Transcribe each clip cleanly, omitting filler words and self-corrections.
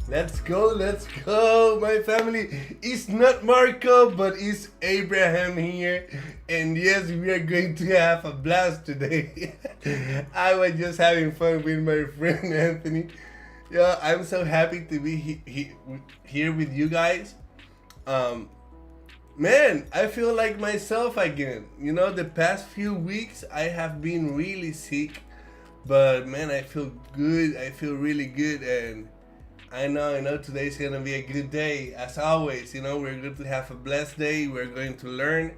Let's go, my family. It's not Marco, but it's Abraham here. And yes, we are going to have a blast today. I was just having fun with my friend Anthony. Yeah, I'm so happy to be here with you guys. Um, Man, I feel like myself again. You know, the past few weeks I have been really sick, but man, I feel good. I feel really good, and I know today's gonna be a good day. As always, we're going to have a blessed day. We're going to learn.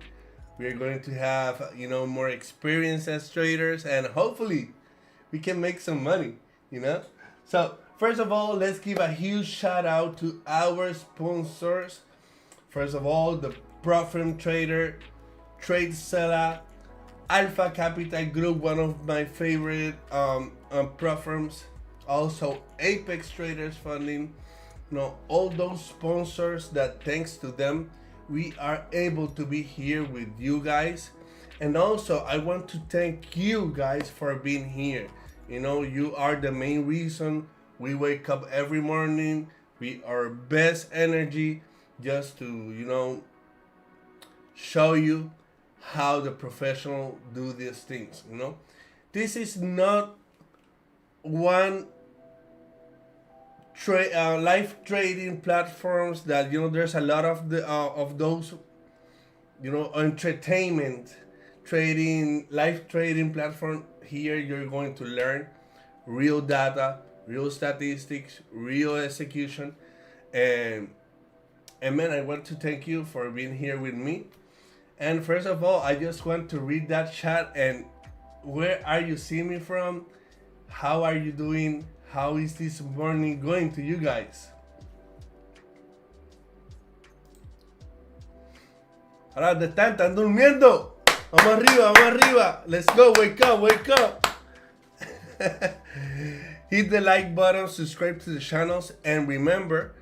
We're going to have, more experience as traders, and hopefully, we can make some money. You know. So first of all, let's give a huge shout out to our sponsors. First of all, the Profirm Trader, Trade Seller, Alpha Capital Group, one of my favorite Profirms. Also, Apex Traders Funding. All those sponsors that thanks to them, we are able to be here with you guys. And also, I want to thank you guys for being here. You are the main reason we wake up every morning. We are best energy just to, show you how the professional do these things. This is not one live trading platforms that there's a lot of those entertainment trading live trading platform. Here you're going to learn real data, real statistics, real execution, and man, I want to thank you for being here with me. And first of all, I just want to read that chat. And where are you seeing me from? How are you doing? How is this morning going to you guys? Ahora de están durmiendo. Vamos arriba. Let's go, wake up. Hit the like button, subscribe to the channels, and remember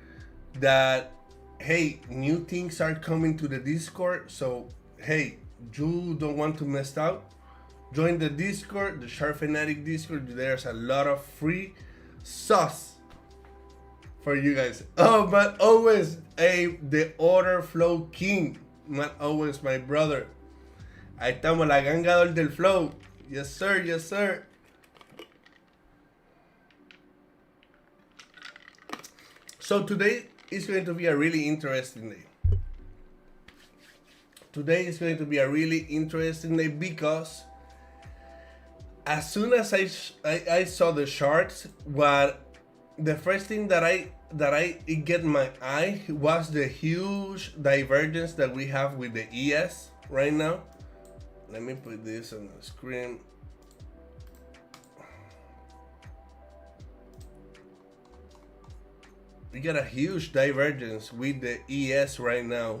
that, hey, new things are coming to the Discord. So, hey, you don't want to miss out. Join the Discord, the Sharp Fanatic Discord. There's a lot of free sauce for you guys. Oh, but always, the Orderflow King. Not always, my brother. Ahí estamos, la ganga del flow. Yes, sir. So today is going to be a really interesting day. Today is going to be a really interesting day because as soon as I saw the charts, the first thing that I get my eye was the huge divergence that we have with the ES right now. Let me put this on the screen. We got a huge divergence with the ES right now.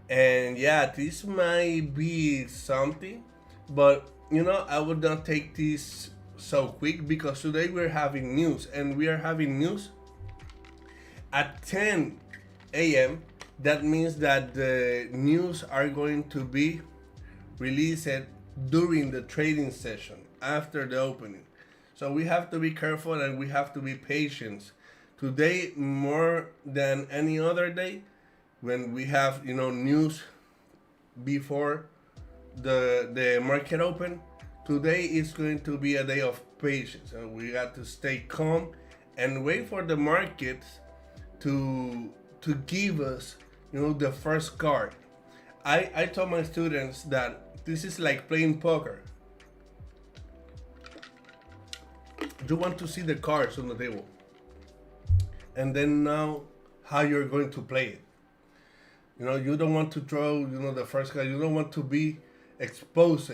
And yeah, this might be something, but I would not take this so quick because today we're having news, and we are having news at 10 a.m. That means that the news are going to be released during the trading session after the opening. So we have to be careful and we have to be patient. Today, more than any other day, when we have news before the market open, today is going to be a day of patience, and we got to stay calm and wait for the market to give us the first card. I told my students that this is like playing poker. You want to see the cards on the table, and then now how you're going to play it. You don't want to throw, the first guy. You don't want to be exposed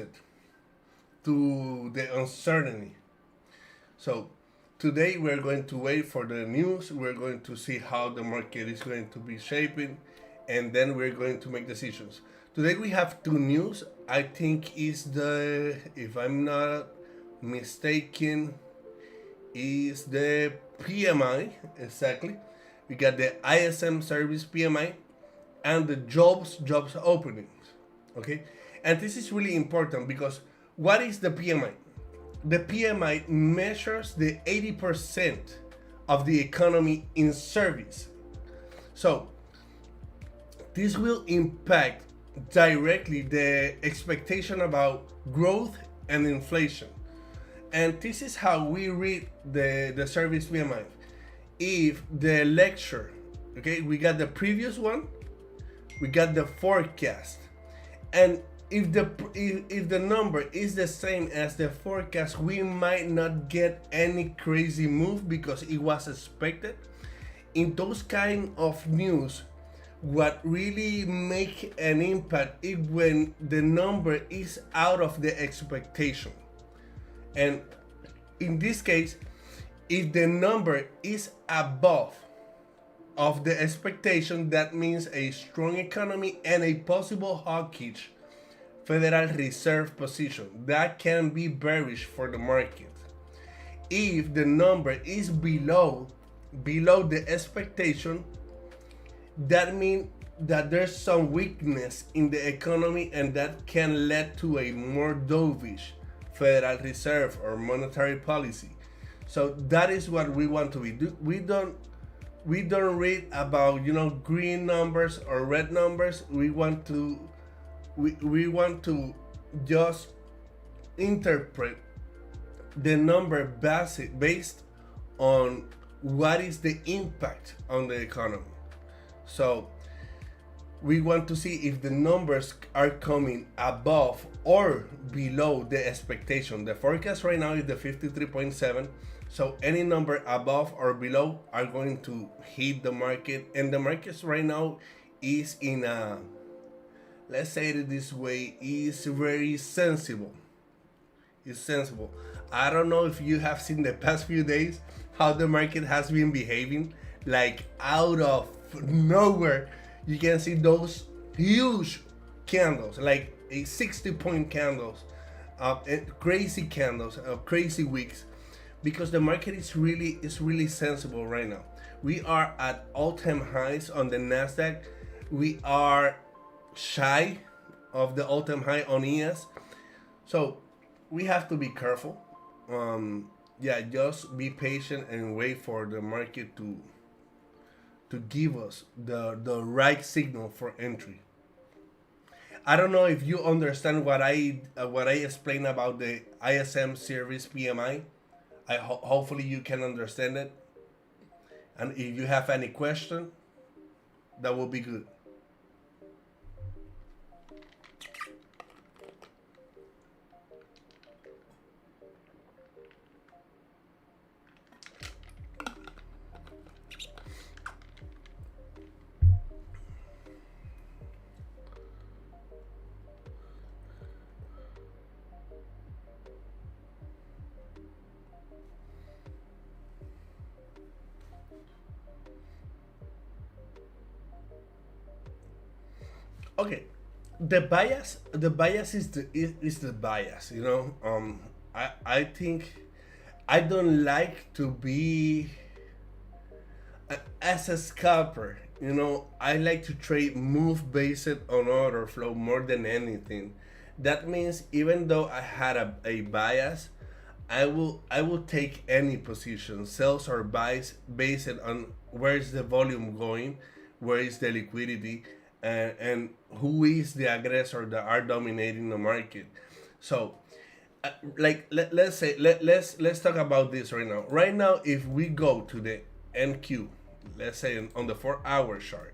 to the uncertainty. So today we're going to wait for the news. We're going to see how the market is going to be shaping, and then we're going to make decisions. Today we have two news. I think is if I'm not mistaken, is the PMI exactly. We got the ISM service PMI and the jobs openings. Okay, and this is really important because what is the PMI? The PMI measures the 80% of the economy in service. So this will impact directly the expectation about growth and inflation. And this is how we read the service PMI. If the lecture, okay, we got the previous one, we got the forecast, and if the number is the same as the forecast, we might not get any crazy move because it was expected. In those kind of news, what really make an impact is when the number is out of the expectation. And in this case, if the number is above of the expectation, that means a strong economy and a possible hawkish Federal Reserve position. That can be bearish for the market. If the number is below the expectation, that means that there's some weakness in the economy, and that can lead to a more dovish Federal Reserve or monetary policy. So that is what we want to be. We don't read about green numbers or red numbers. We want to just interpret the number based on what is the impact on the economy. So we want to see if the numbers are coming above or below the expectation. The forecast right now is the 53.7. So any number above or below are going to hit the market. And the markets right now is in a, let's say it this way, is very sensible. It's sensible. I don't know if you have seen the past few days how the market has been behaving. Like out of nowhere, you can see those huge candles, like a 60-point candles, crazy candles, crazy wicks, because the market is really sensible right now. We are at all-time highs on the Nasdaq. We are shy of the all-time high on ES, so we have to be careful. Just be patient and wait for the market to give us the right signal for entry. I don't know if you understand what I explained about the ISM series PMI. Hopefully you can understand it. And if you have any question, that will be good. Okay, the bias is the bias. I think I don't like to be as a scalper. I like to trade move based on order flow more than anything. That means even though I had a bias, I will take any position, sells or buys, based on where is the volume going, where is the liquidity, and who is the aggressor that are dominating the market. So, let's talk about this right now. Right now, if we go to the NQ, let's say on the 4-hour chart,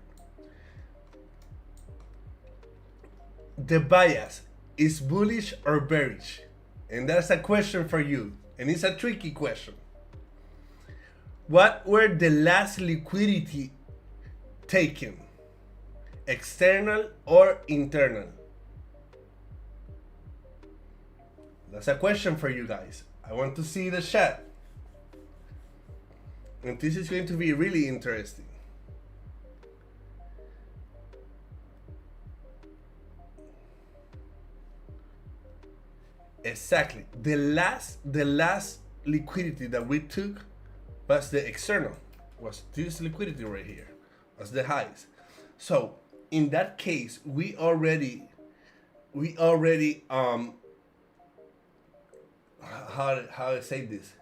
the bias is bullish or bearish, and that's a question for you, and it's a tricky question. What were the last liquidity taken? External or internal? That's a question for you guys. I want to see the chat. And this is going to be really interesting. Exactly. The last liquidity that we took was the external. Was this liquidity right here. Was the highs. So in that case, we already how I say this?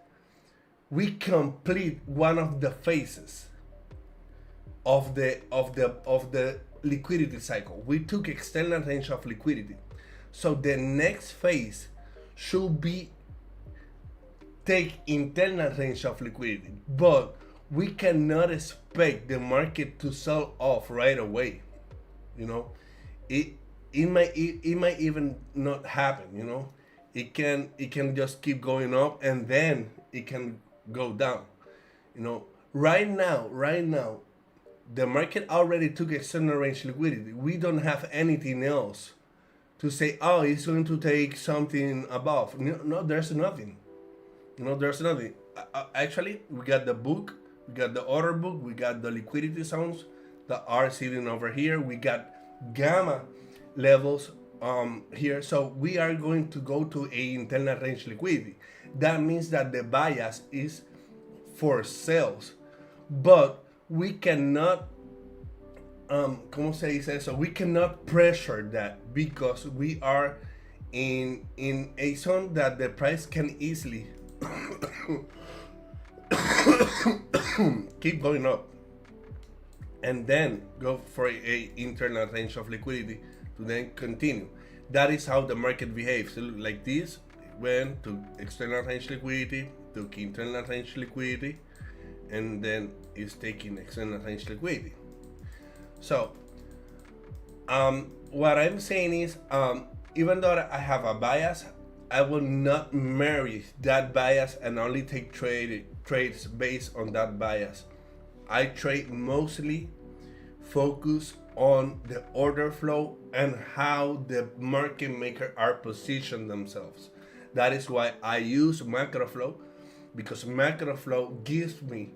we complete one of the phases of the liquidity cycle. We took external range of liquidity. So the next phase should be take internal range of liquidity. But we cannot expect the market to sell off right away. You know, it it might even not happen. It can just keep going up and then it can go down. Right now, the market already took external range liquidity. We don't have anything else to say, oh, it's going to take something above. No, no, there's nothing. There's nothing. Actually, we got the book, we got the order book, we got the liquidity zones that are sitting over here. We got gamma levels here. So we are going to go to a internal range liquidity. That means that the bias is for sales, but we cannot ¿cómo se dice eso? We cannot pressure that because we are in a zone that the price can easily keep going up and then go for a internal range of liquidity to then continue. That is how the market behaves. So like this, it went to external range liquidity, took internal range liquidity, and then is taking external range liquidity. So what I'm saying is, even though I have a bias, I will not marry that bias and only take trades based on that bias. I trade mostly focus on the order flow and how the market maker are positioned themselves. That is why I use macro flow, because macro flow gives me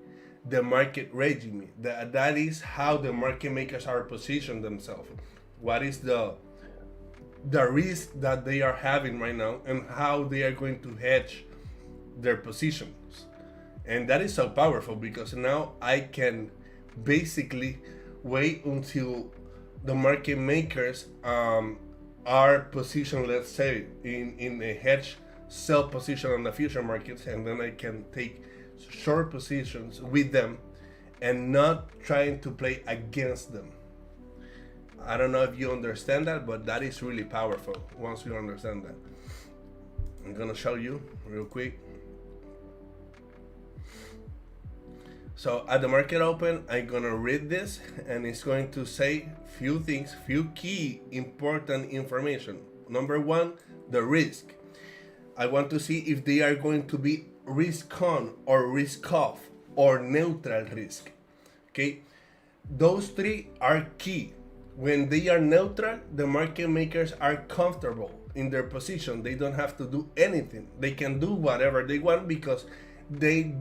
the market regime. That is how the market makers are positioned themselves. What is the risk that they are having right now and how they are going to hedge their positions. And that is so powerful because now I can basically wait until the market makers are positioned, let's say, in a hedge sell position on the future markets, and then I can take short positions with them and not trying to play against them. I don't know if you understand that, but that is really powerful once you understand that. I'm gonna show you real quick. So at the market open, I'm gonna read this and it's going to say few things, few key important information. Number one, the risk. I want to see if they are going to be risk on or risk off or neutral risk. Okay, those three are key. When they are neutral, the market makers are comfortable in their position. They don't have to do anything. They can do whatever they want because they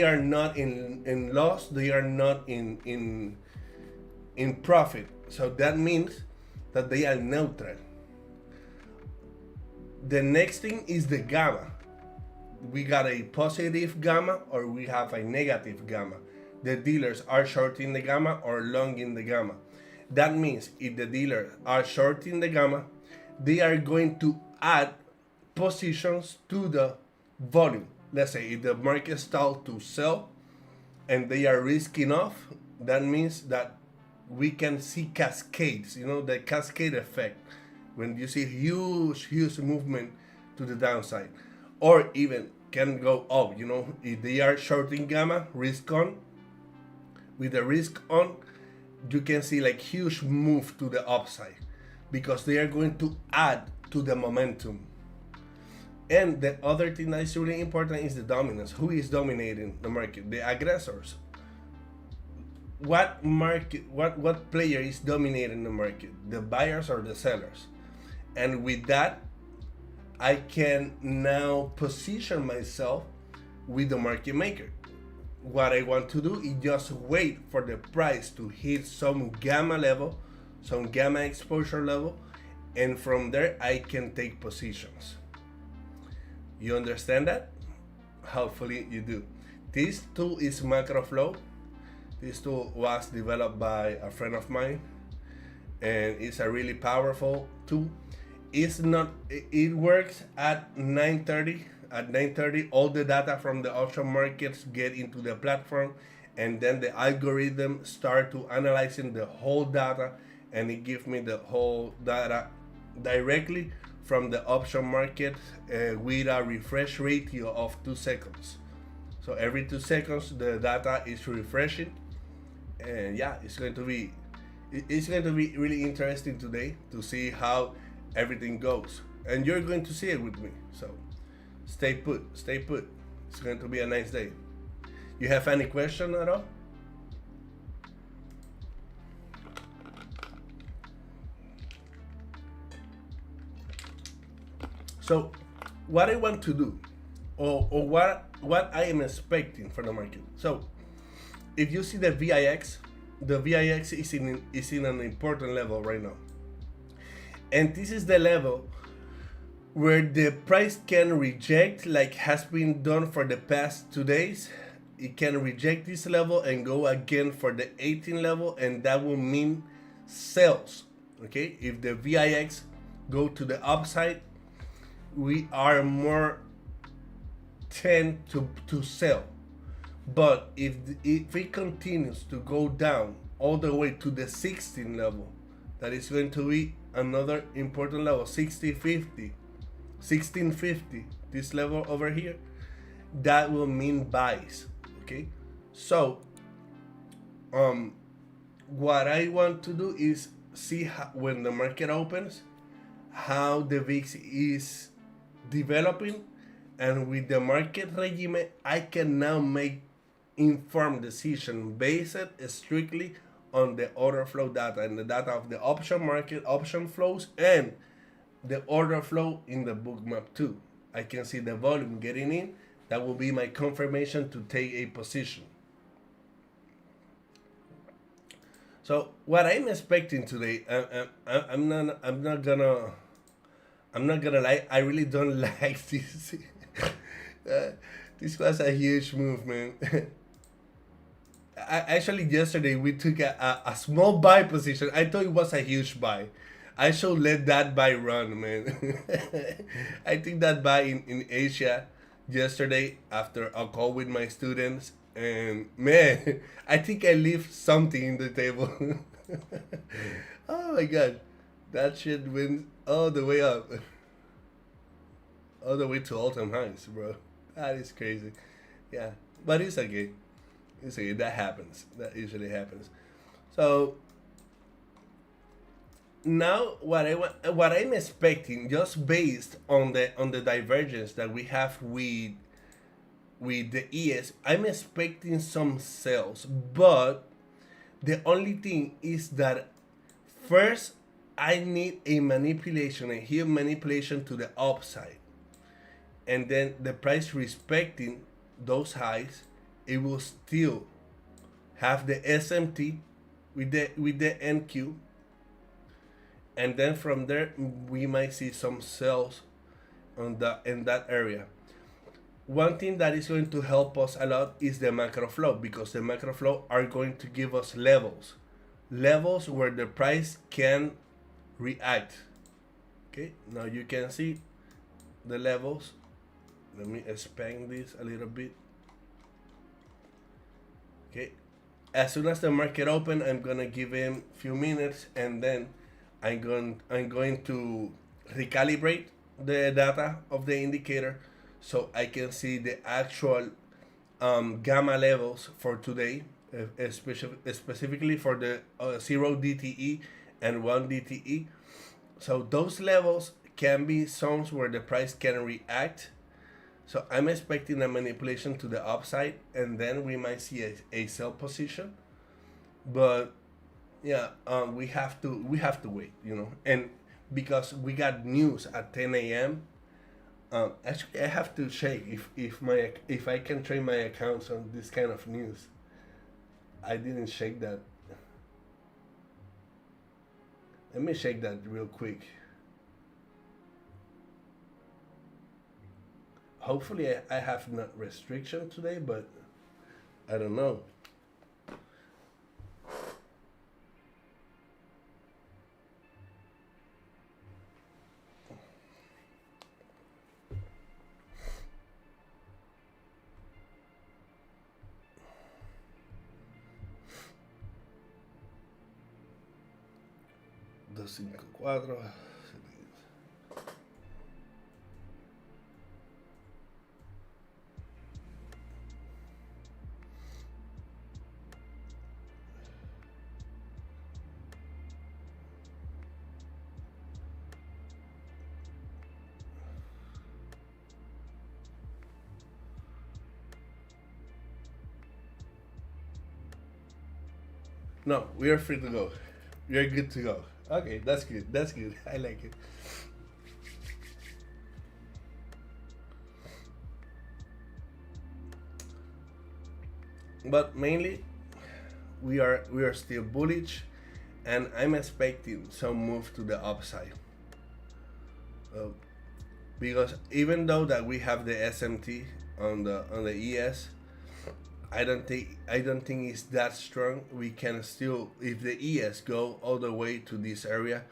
are not in loss. They are not in profit. So that means that they are neutral. The next thing is the gamma. We got a positive gamma or we have a negative gamma. The dealers are shorting the gamma or longing the gamma. That means if the dealers are shorting the gamma, they are going to add positions to the volume. Let's say if the market starts to sell and they are risking off, that means that we can see cascades, the cascade effect, when you see huge movement to the downside, or even can go up, if they are shorting gamma, risk on, with the risk on, you can see like huge move to the upside because they are going to add to the momentum. And the other thing that is really important is the dominance. Who is dominating the market? The aggressors. What player is dominating the market? The buyers or the sellers? And with that, I can now position myself with the market maker. What I want to do is just wait for the price to hit some gamma level, some gamma exposure level, and from there I can take positions. You understand that? Hopefully you do. This tool is macro flow. This tool was developed by a friend of mine and it's a really powerful tool. It works at 9:30 at 9:30, all the data from the option markets get into the platform, and then the algorithm start to analyzing the whole data, and it gives me the whole data directly from the option market with a refresh ratio of 2 seconds. So every 2 seconds the data is refreshing, and yeah, it's going to be really interesting today to see how everything goes, and you're going to see it with me. So stay put, stay put. It's going to be a nice day. You have any question at all? So what I want to do, or what I am expecting for the market. So if you see the VIX is in an important level right now, and this is the level where the price can reject, like has been done for the past 2 days. It can reject this level and go again for the 18 level, and that will mean sells. Okay, if the VIX go to the upside, we are more tend to sell. But if it continues to go down all the way to the 16 level, that is going to be another important level, 1650, this level over here, that will mean buys. Okay, so what I want to do is see how, when the market opens, how the VIX is developing, and with the market regime I can now make informed decision based strictly on the order flow data and the data of the option market, option flows, and the order flow in the book map too. I can see the volume getting in. That will be my confirmation to take a position. So what I'm expecting today, I'm not gonna lie. I really don't like this. This was a huge move, man. Actually, yesterday we took a small buy position. I thought it was a huge buy. I should let that buy run, man. I think that buy in Asia yesterday after a call with my students, and man, I think I left something in the table. Oh my god, that shit went all the way up, all the way to all-time highs, bro. That is crazy. Yeah, but it's okay. It's okay. That happens. That usually happens. So now what I'm expecting, just based on the divergence that we have with the ES, I'm expecting some sales, but the only thing is that first I need a huge manipulation to the upside, and then the price respecting those highs, it will still have the SMT with the NQ, and then from there we might see some sales on in that area. One thing that is going to help us a lot is the macro flow, because the macro flow are going to give us levels where the price can react. Okay, now you can see the levels. Let me expand this a little bit. Okay, as soon as the market open, I'm gonna give him a few minutes, and then I'm going to recalibrate the data of the indicator so I can see the actual gamma levels for today, specifically for the 0 DTE and 1 DTE. So those levels can be zones where the price can react. So I'm expecting a manipulation to the upside, and then we might see a sell position. But yeah, we have to wait, and because we got news at 10 a.m. Actually, I have to check if I can trade my accounts on this kind of news. I didn't check that. Let me check that real quick. Hopefully, I have not restriction today, but I don't know. 254. No, we are free to go. We are good to go. Okay, that's good. That's good. I like it. But mainly, we are still bullish, and I'm expecting some move to the upside. Uh, because even though that we have the SMT on the ES, I don't think it's that strong. We can still, if the ES go all the way to this area,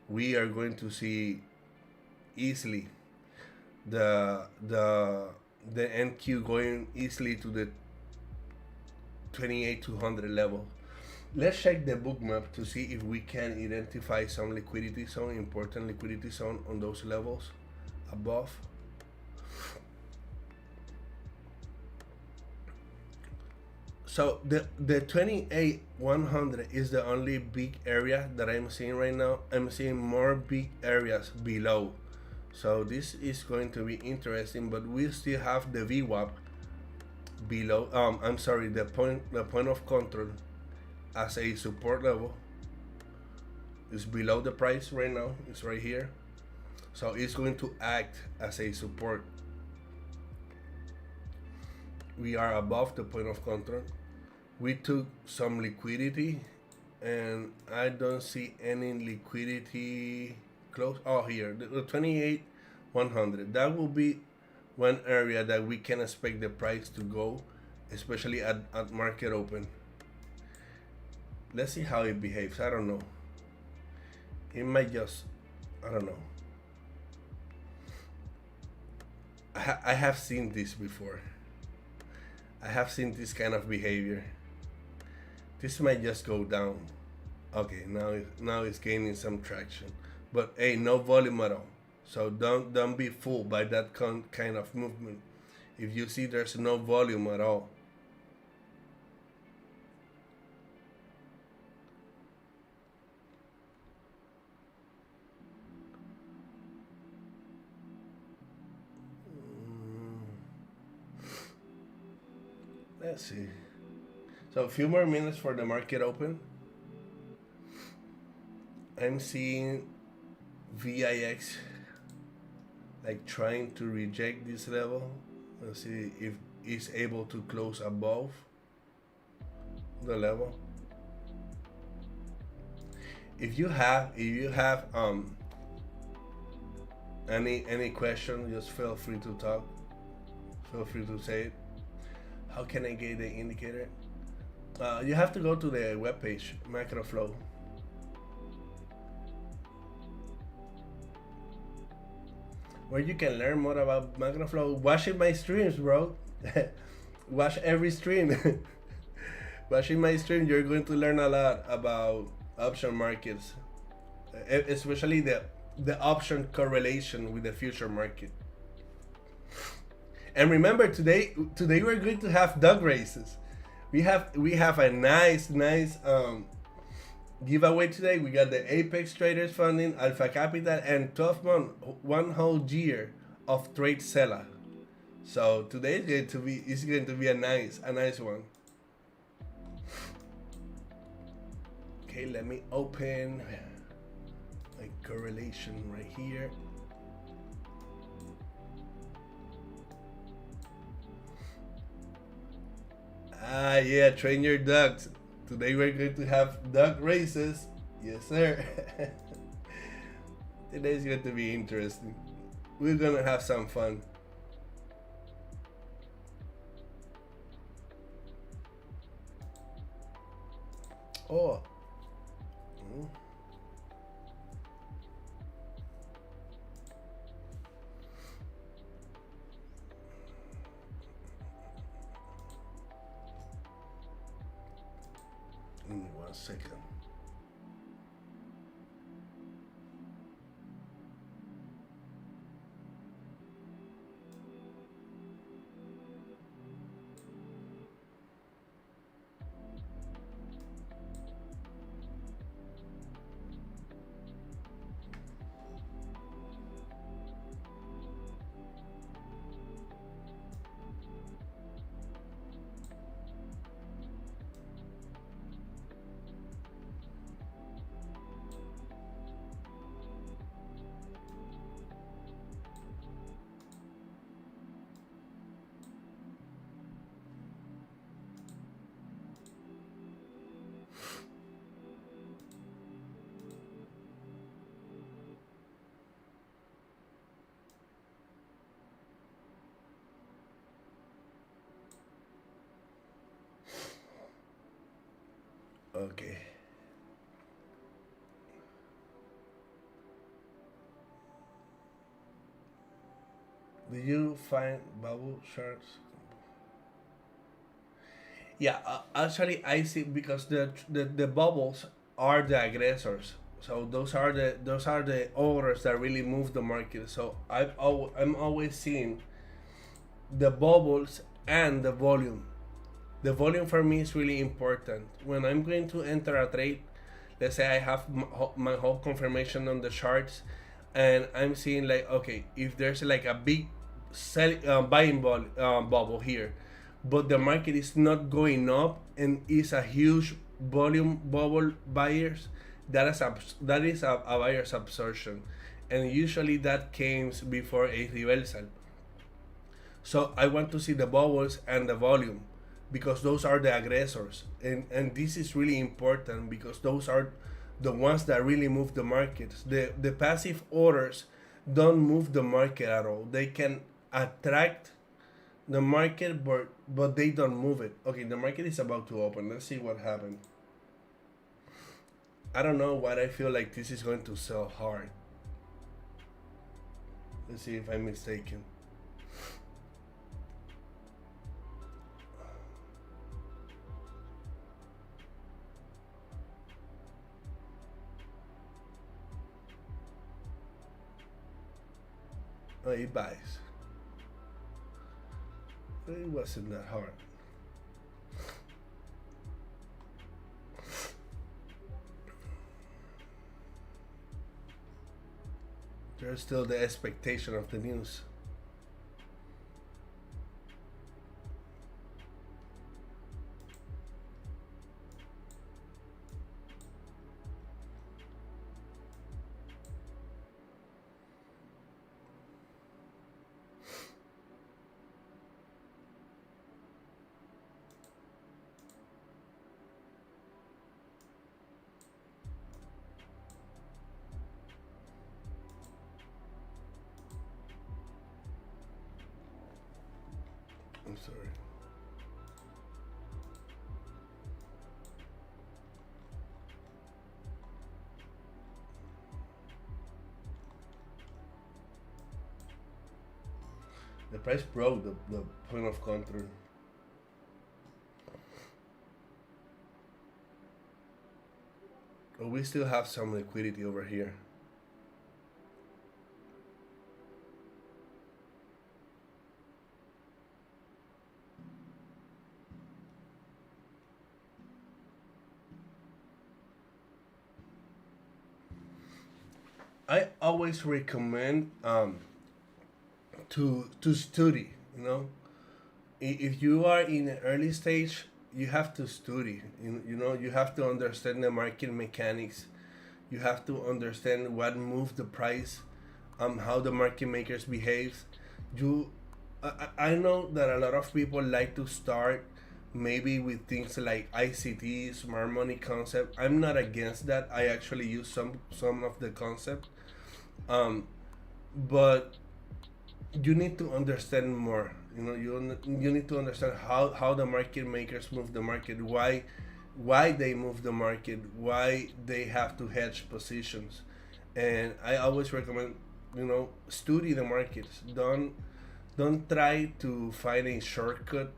we are going to see easily the the the NQ going easily to the 28,200 level. Let's check the book map to see if we can identify some liquidity zone, important liquidity zone on those levels above. So the 28,100 is the only big area that I'm seeing right now. I'm seeing more big areas below. So this is going to be interesting, but we still have the VWAP below. I'm sorry, the point of control as a support level is below the price right now. It's right here. So it's going to act as a support. We are above the point of control. We took some liquidity, and I don't see any liquidity close. Oh, here, the 28,100. That will be one area that we can expect the price to go, especially at market open. Let's see how it behaves. I don't know. It might just, I don't know. I have seen this before. I have seen this kind of behavior. This might just go down. Okay, now it's gaining some traction, but hey, no volume at all. So don't be fooled by that kind of movement. If you see there's no volume at all, let's see. So a few more minutes for the market open. I'm seeing VIX like trying to reject this level. Let's see if it's able to close above the level. If you have any question, just feel free to talk. Feel free to say it. How can I get the indicator? You have to go to the webpage, Macroflow. Where you can learn more about Macroflow. Watching my streams, bro. Watch every stream. Watching my stream, you're going to learn a lot about option markets, especially the option correlation with the future market. And remember, today we're going to have dog races. We have a nice giveaway today. We got the Apex Traders funding, Alpha Capital, and 12 month, one whole year of trade seller. So today is going to be a nice one. Okay, let me open my correlation right here. Ah, yeah, train your dogs. Today we're going to have dog races. Yes, sir. Today's going to be interesting. We're going to have some fun. Oh. Give me 1 second. Okay. Do you find bubble sharks? Yeah, actually, I see because the bubbles are the aggressors. So those are the orders that really move the market. So I'm always seeing the bubbles and the volume. The volume for me is really important. When I'm going to enter a trade, let's say I have my whole confirmation on the charts, and I'm seeing like, okay, if there's like a big buying bubble here, but the market is not going up and is a huge volume bubble buyers, that is a buyer's absorption, and usually that comes before a reversal. So I want to see the bubbles and the volume because those are the aggressors. And this is really important because those are the ones that really move the markets. The passive orders don't move the market at all. They can attract the market, but they don't move it. Okay, the market is about to open. Let's see what happened. I don't know why I feel like this is going to sell hard. Let's see if I'm mistaken. Oh, it buys. It wasn't that hard. There's still the expectation of the news. I'm sorry. The price broke the point of control. But we still have some liquidity over here. I always recommend to study. If you are in an early stage, you have to study. You have to understand the market mechanics. You have to understand what moves the price, how the market makers behave. You, I know that a lot of people like to start maybe with things like ICT, smart money concept. I'm not against that. I actually use some of the concept, um, but you need to understand more. You need to understand how the market makers move the market, why they move the market, why they have to hedge positions. And I always recommend, study the markets. Don't try to find a shortcut.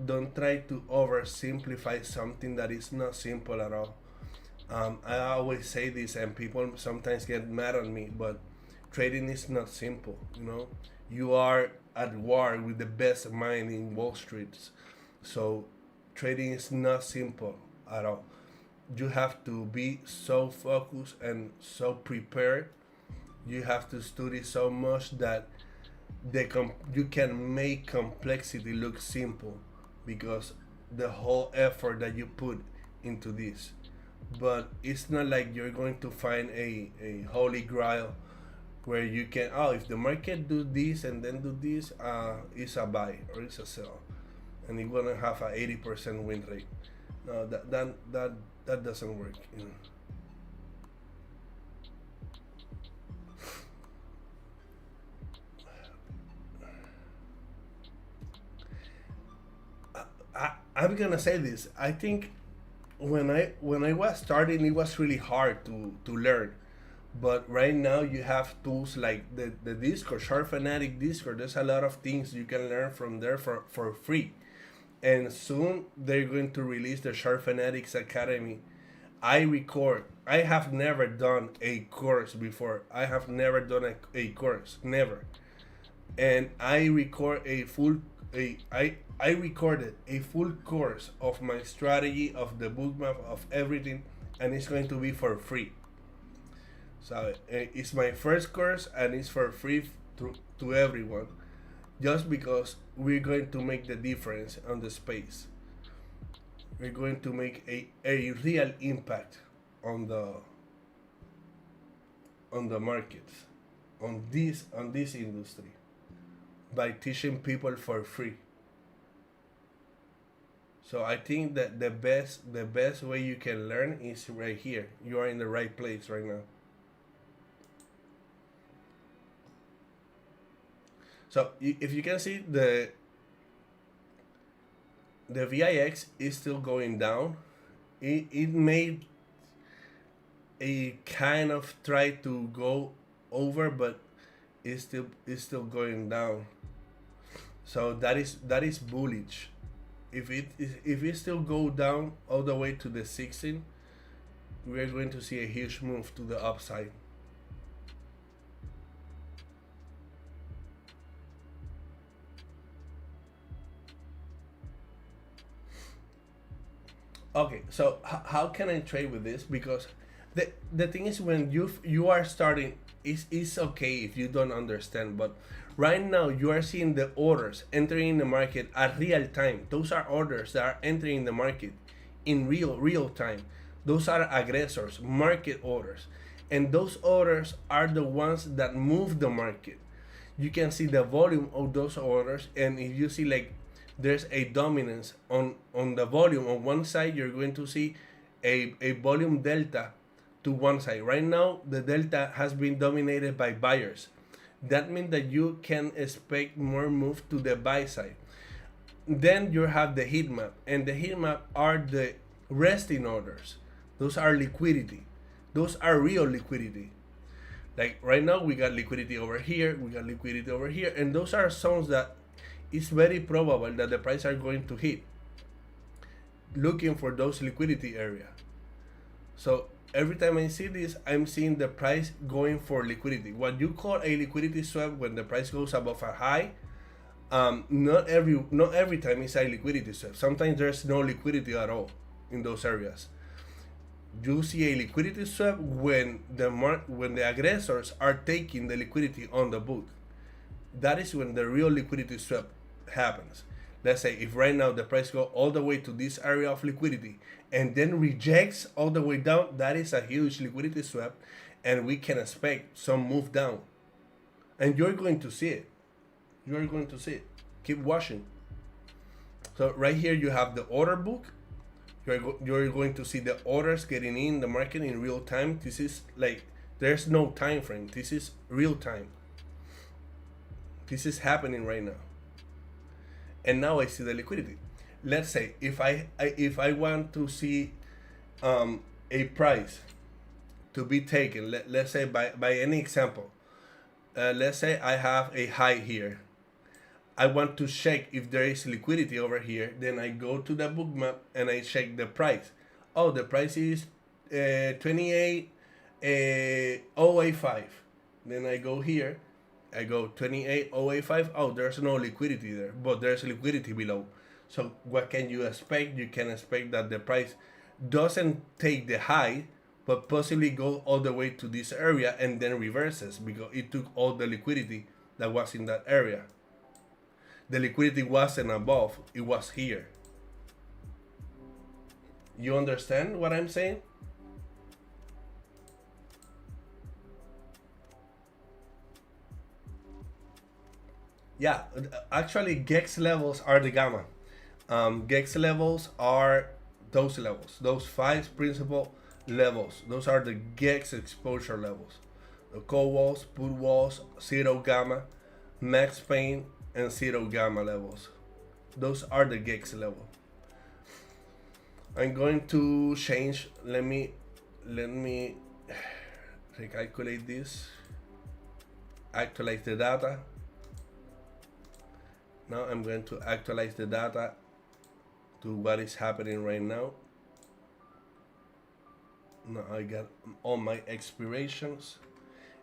Don't try to oversimplify something that is not simple at all. I always say this, and people sometimes get mad on me, but trading is not simple. You are at war with the best mind in Wall Street, so trading is not simple at all. You have to be so focused and so prepared. You have to study so much that you can make complexity look simple because the whole effort that you put into this. But it's not like you're going to find a holy grail where you can, if the market do this and then do this, it's a buy or it's a sell, and you're gonna have a 80% win rate. No, that doesn't work. I'm gonna say this. I think when I was starting, it was really hard to learn. But right now you have tools like the Discord, Sharp Fanatic Discord. There's a lot of things you can learn from there for free. And soon they're going to release the Sharp Fanatics Academy. I have never done a course before. I have never done a course, never. And I recorded a full course of my strategy, of the book map, of everything, and it's going to be for free. So it's my first course and it's for free to everyone, just because we're going to make the difference on the space. We're going to make a real impact on the markets, on this industry, by teaching people for free. So I think that the best way you can learn is right here. You are in the right place right now. So if you can see, the VIX is still going down. It made a kind of try to go over, but it's still going down. So that is bullish. If it still go down all the way to the 16, we are going to see a huge move to the upside. Okay, so how can I trade with this? Because the thing is, when you are starting, it's okay if you don't understand, but right now you are seeing the orders entering the market at real time. Those are orders that are entering the market in real time. Those are aggressors, market orders, and those orders are the ones that move the market. You can see the volume of those orders, and if you see like there's a dominance on the volume on one side, you're going to see a volume delta to one side. Right now the delta has been dominated by buyers. That means that you can expect more move to the buy side. Then you have the heat map, and the heat map are the resting orders. Those are liquidity. Those are real liquidity. Like right now we got liquidity over here, we got liquidity over here, and those are zones that it's very probable that the price are going to hit, looking for those liquidity area. So every time I see this, I'm seeing the price going for liquidity. What you call a liquidity swap, when the price goes above a high, not every time it's a liquidity swap. Sometimes there's no liquidity at all in those areas. You see a liquidity swap when the aggressors are taking the liquidity on the book. That is when the real liquidity swap happens. Let's say if right now the price go all the way to this area of liquidity and then rejects all the way down, that is a huge liquidity swap, and we can expect some move down. And you're going to see it. You're going to see it. Keep watching. So right here you have the order book. You're going to see the orders getting in the market in real time. This is like, there's no time frame. This is real time. This is happening right now. And now I see the liquidity. Let's say if I want to see a price to be taken, let's say by any example, let's say I have a high here. I want to check if there is liquidity over here. Then I go to the book map and I check the price. Oh, the price is 28,085. Then I go here. I go 28,085. Oh, there's no liquidity there, but there's liquidity below. So what can you expect? You can expect that the price doesn't take the high, but possibly go all the way to this area and then reverses, because it took all the liquidity that was in that area. The liquidity wasn't above, it was here. You understand what I'm saying? Yeah, actually gex levels are the gamma. Gex levels are those levels, those five principal levels. Those are the gex exposure levels. The call walls, put walls, zero gamma, max pain, and zero gamma levels. Those are the gex level. I'm going to change. Let me recalculate this. Actualize the data. Now I'm going to actualize the data to what is happening right now. Now I got all my expirations,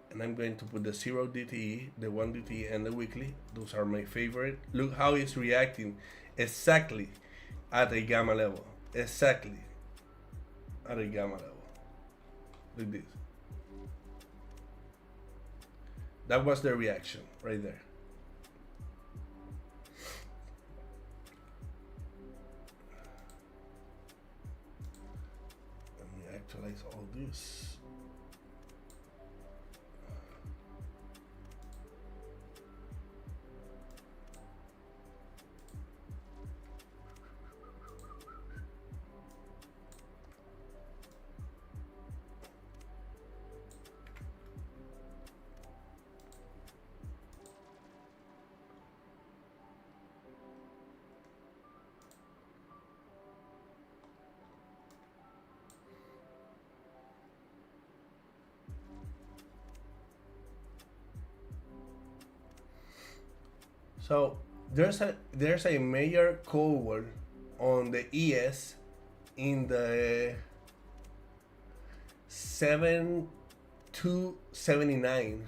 and I'm going to put the 0 DTE, the 1 DTE, and the weekly. Those are my favorite. Look how it's reacting exactly at a gamma level. Exactly at a gamma level. Look this. That was the reaction right there. Let me actualize all this. So there's a major cohort on the ES in the 7279.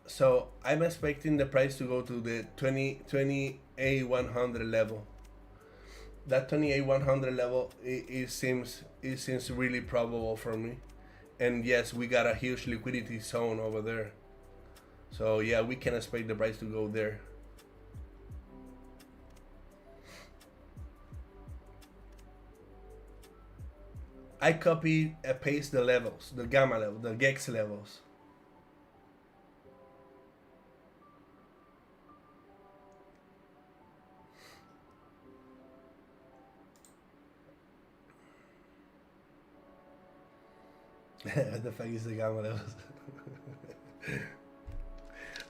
So I'm expecting the price to go to the 28,100 level. That 28,100 level, it seems really probable for me. And yes, we got a huge liquidity zone over there. So yeah, we can expect the price to go there. I copy and paste the levels, the gamma level, the gex levels. What the fuck is the gamma levels?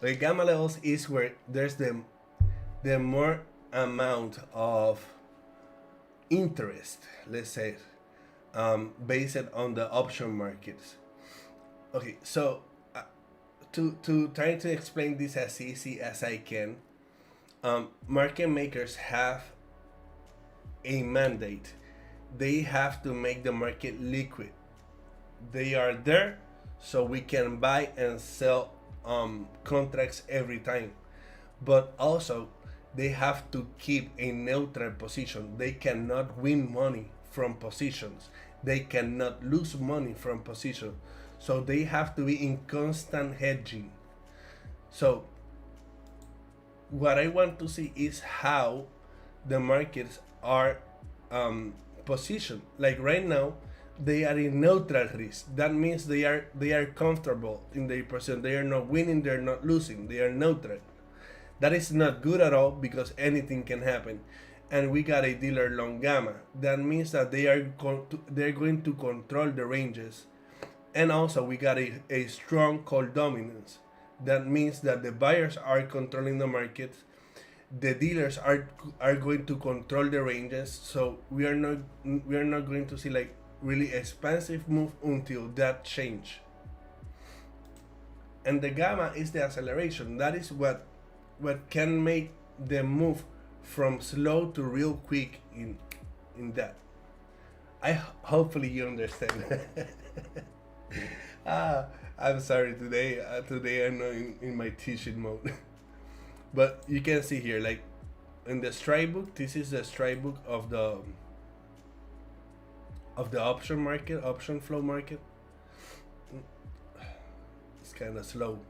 The gamma levels is where there's the more amount of interest, let's say, based on the option markets. Okay, so to try to explain this as easy as I can, market makers have a mandate. They have to make the market liquid. They are there so we can buy and sell contracts every time. But also, they have to keep a neutral position. They cannot win money from positions. They cannot lose money from positions. So they have to be in constant hedging. So what I want to see is how the markets are positioned. Like right now, they are in neutral risk. That means they are comfortable in their position. They are not winning. They are not losing. They are neutral. That is not good at all because anything can happen. And we got a dealer long gamma. That means that they're going to control the ranges. And also we got a strong call dominance. That means that the buyers are controlling the market. The dealers are going to control the ranges. So we are not going to see like really expansive move until that change. And the gamma is the acceleration. That is what can make the move from slow to real quick in that. Hopefully you understand. I'm sorry today. Today I'm not in my teaching mode. But you can see here, like in the strike book, this is the strike book of the option market, option flow market. It's kind of slow.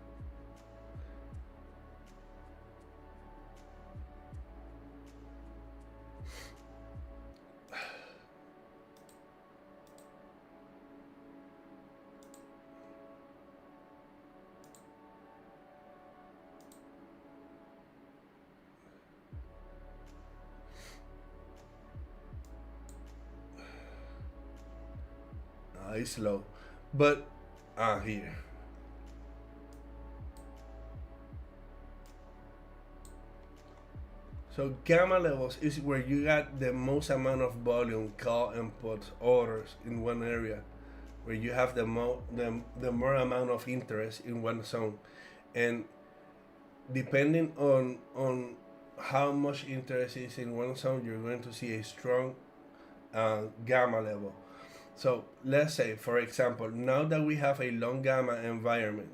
It's slow, but here. So gamma levels is where you got the most amount of volume, call and put orders in one area, where you have the more amount of interest in one zone, and depending on how much interest is in one zone, you're going to see a strong gamma level. So let's say, for example, now that we have a long gamma environment,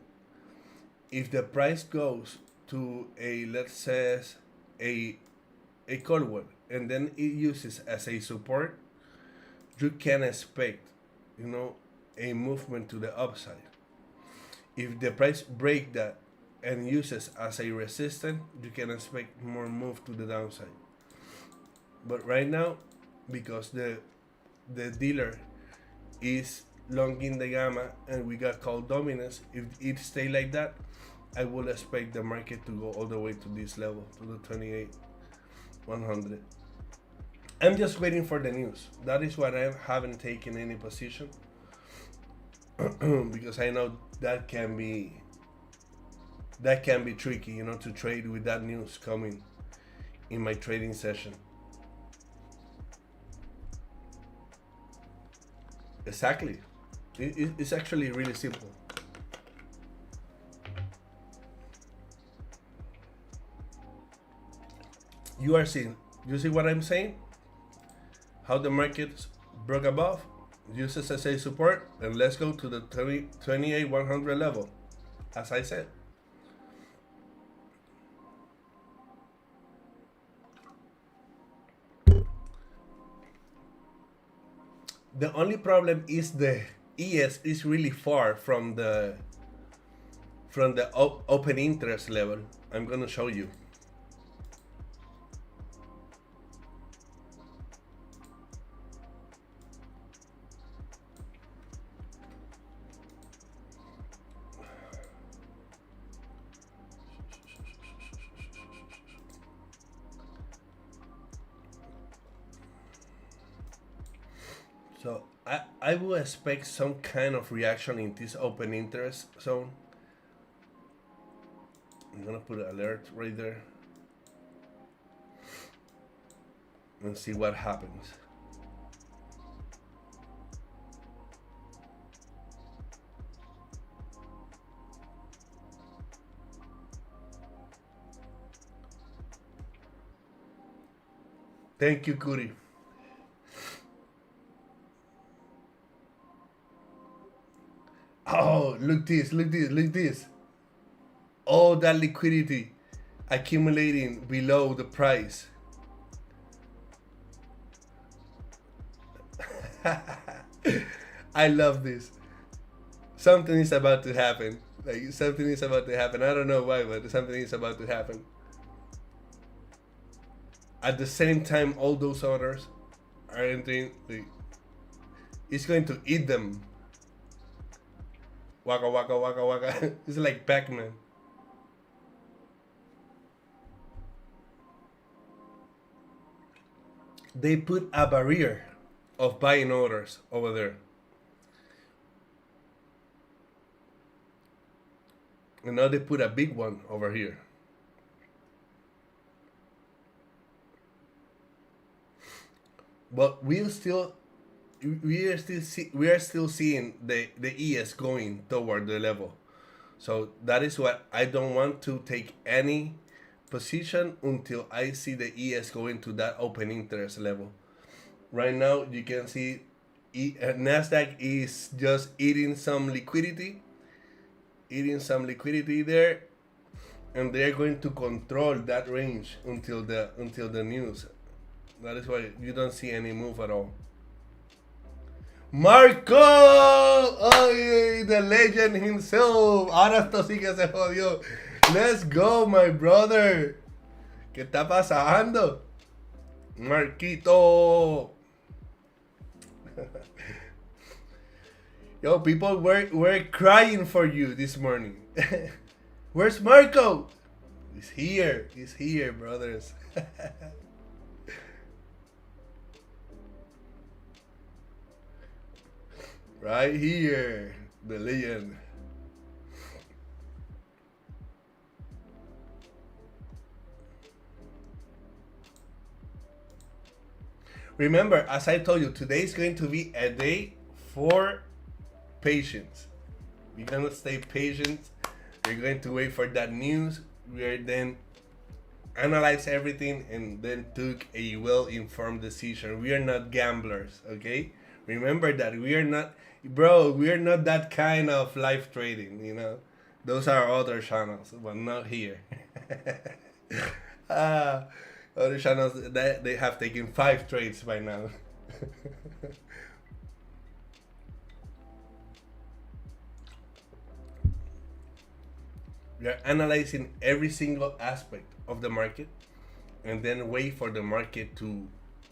if the price goes to a, let's say, a cold one, and then it uses as a support, you can expect, a movement to the upside. If the price break that and uses as a resistance, you can expect more move to the downside. But right now, because the dealer is long in the gamma and we got called dominance, if it stay like that, I will expect the market to go all the way to this level, to the 28,100. I'm just waiting for the news. That is why I haven't taken any position because I know that can be tricky, to trade with that news coming in my trading session. Exactly. It's actually really simple. You see what I'm saying? How the market broke above, uses as a support, and let's go to the 28,100 level, as I said. The only problem is the ES is really far from the open interest level. I'm gonna show you. So I will expect some kind of reaction in this open interest zone. I'm gonna put an alert right there and see what happens. Thank you, Kuri. Oh, look this. All that liquidity accumulating below the price. I love this. Something is about to happen. Something is about to happen. I don't know why, but something is about to happen. At the same time, all those orders are entering. It's going to eat them. Waka waka waka waka. It's like Pac-Man. They put a barrier of buying orders over there. And now they put a big one over here. But we are still seeing the ES going toward the level. So that is what I don't want to take any position until I see the ES going to that open interest level. Right now you can see Nasdaq is just eating some liquidity there, and they're going to control that range until the news. That is why you don't see any move at all. Marco, oh, the legend himself. Ahora esto sí que se jodió. Let's go, my brother. ¿Qué está pasando? Marquito. Yo, people were crying for you this morning. Where's Marco? He's here, brothers. Right here, the legend. Remember, as I told you, today is going to be a day for patience. We're gonna stay patient. We're going to wait for that news. We're then analyze everything and then took a well-informed decision. We are not gamblers, okay? Remember that we are not, bro. We are not that kind of live trading. Those are other channels, but not here. uh, Other channels that they have taken 5 trades by now. We are analyzing every single aspect of the market and then wait for the market to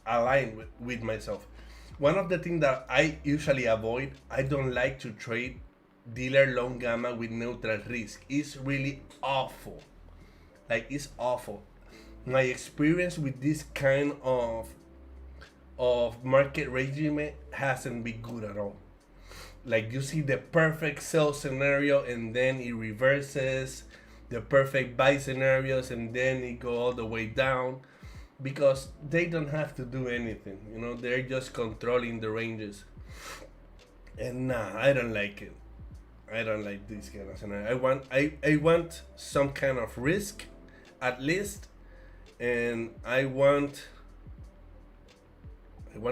align with myself. One of the things that I usually avoid, I don't like to trade dealer long gamma with neutral risk. It's really awful. Like, it's awful. My experience with this kind of market regime hasn't been good at all. Like, you see the perfect sell scenario and then it reverses, the perfect buy scenarios and then it go all the way down, because they don't have to do anything. They're just controlling the ranges. And nah, I don't like it. I don't like this kind of scenario. I want some kind of risk, at least, and I want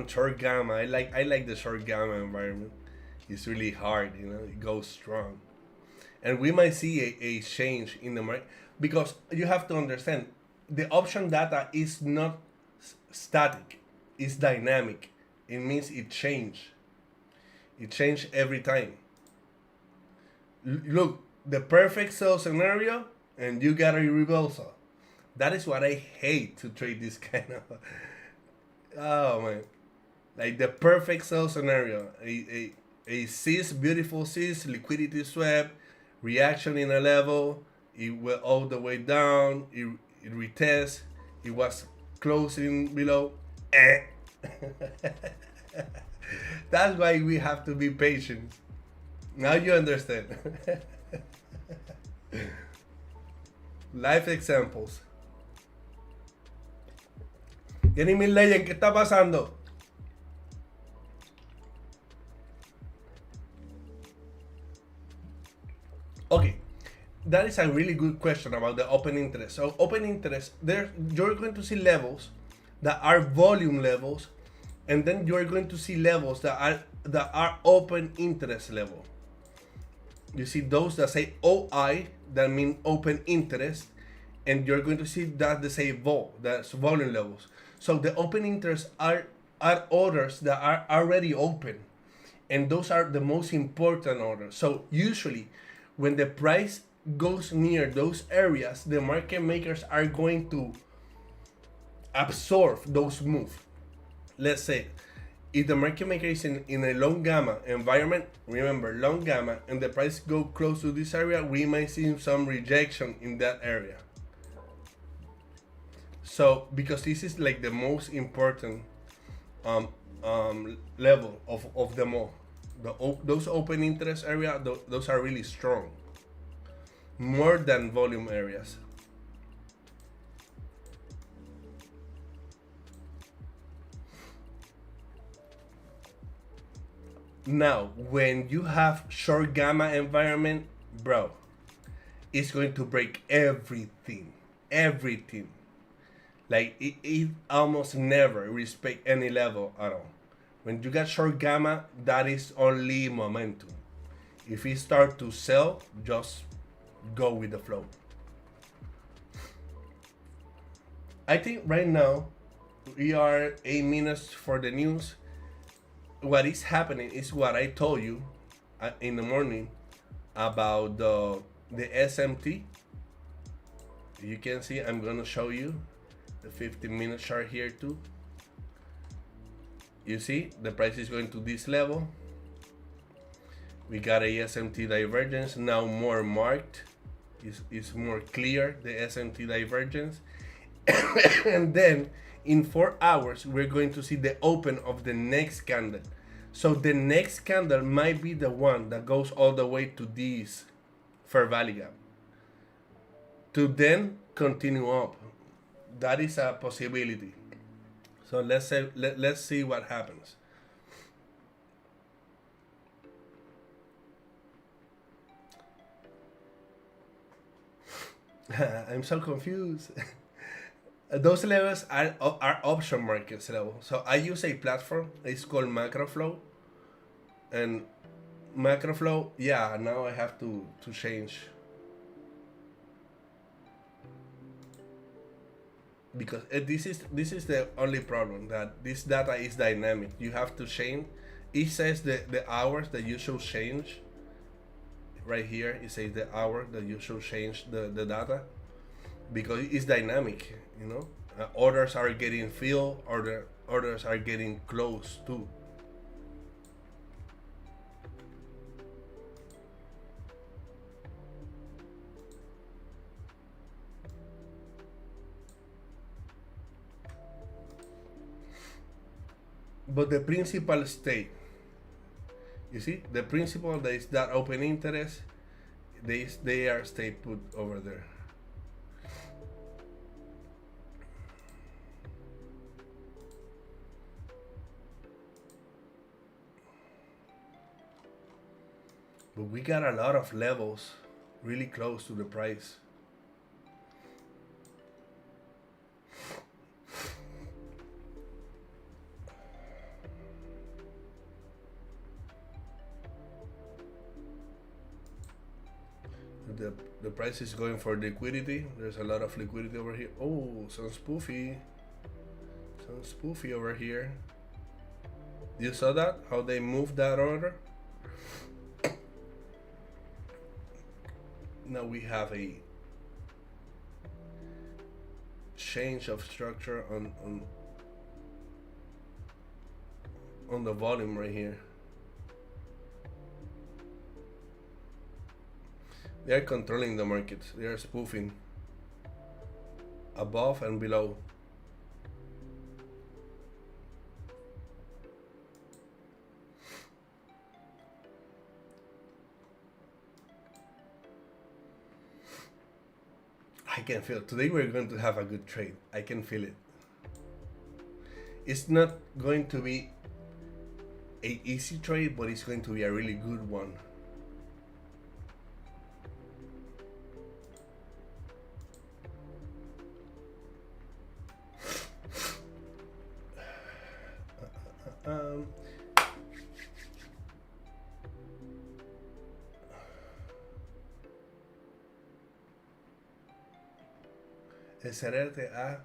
short gamma. I like the short gamma environment. It's really hard, it goes strong. And we might see a change in the market, because you have to understand, the option data is not static, it's dynamic. It means it change. It change every time. Look, the perfect sell scenario, and you got a reversal. That is what I hate to trade this kind of. Oh man, like the perfect sell scenario, a cis, beautiful cis, liquidity swap, reaction in a level, it went all the way down, it retests, it was closing below. That's why we have to be patient. Now you understand. Life examples. Jenny Legend, ¿qué está pasando? Okay, that is a really good question about the open interest. So open interest, there you're going to see levels that are volume levels, and then you're going to see levels that are open interest level. You see those that say OI, that mean open interest, and you're going to see that they say vol, that's volume levels. So the open interest are orders that are already open, and those are the most important orders. So usually, when the price goes near those areas, the market makers are going to absorb those moves. Let's say, if the market maker is in a long gamma environment, remember, long gamma, and the price go close to this area, we might see some rejection in that area. So, because this is like the most important level of them all, those open interest area, those are really strong, more than volume areas. Now, when you have short gamma environment, bro, it's going to break everything. Like, it almost never respect any level at all. When you got short gamma, that is only momentum. If it start to sell, just go with the flow. I think right now we are 8 minutes for the news. What is happening is what I told you in the morning about the SMT. You can see, I'm gonna show you the 15-minute chart here too. You see the price is going to this level. We got a SMT divergence now, more marked. Is more clear, the SMT divergence. And then in 4 hours we're going to see the open of the next candle. So the next candle might be the one that goes all the way to this fair value gap to then continue up. That is a possibility. So let's see what happens. I'm so confused. Those levels are option markets level. So I use a platform. It's called Macroflow, and Macroflow. Yeah, now I have to change because this is the only problem, that this data is dynamic. You have to change. It says the hours that you should change. Right here, it says the hour that you should change the data because it's dynamic. Orders are getting filled, orders are getting closed too. But the principal stay. You see, the principal that is that open interest, they are stay put over there. But we got a lot of levels really close to the price. The price is going for liquidity. There's a lot of liquidity over here. Oh, some spoofy. Some spoofy over here. You saw that? How they moved that order? Now we have a change of structure on the volume right here. They are controlling the markets. They are spoofing above and below. I can feel it. Today we're going to have a good trade. I can feel it. It's not going to be an easy trade, but it's going to be a really good one. Cererte a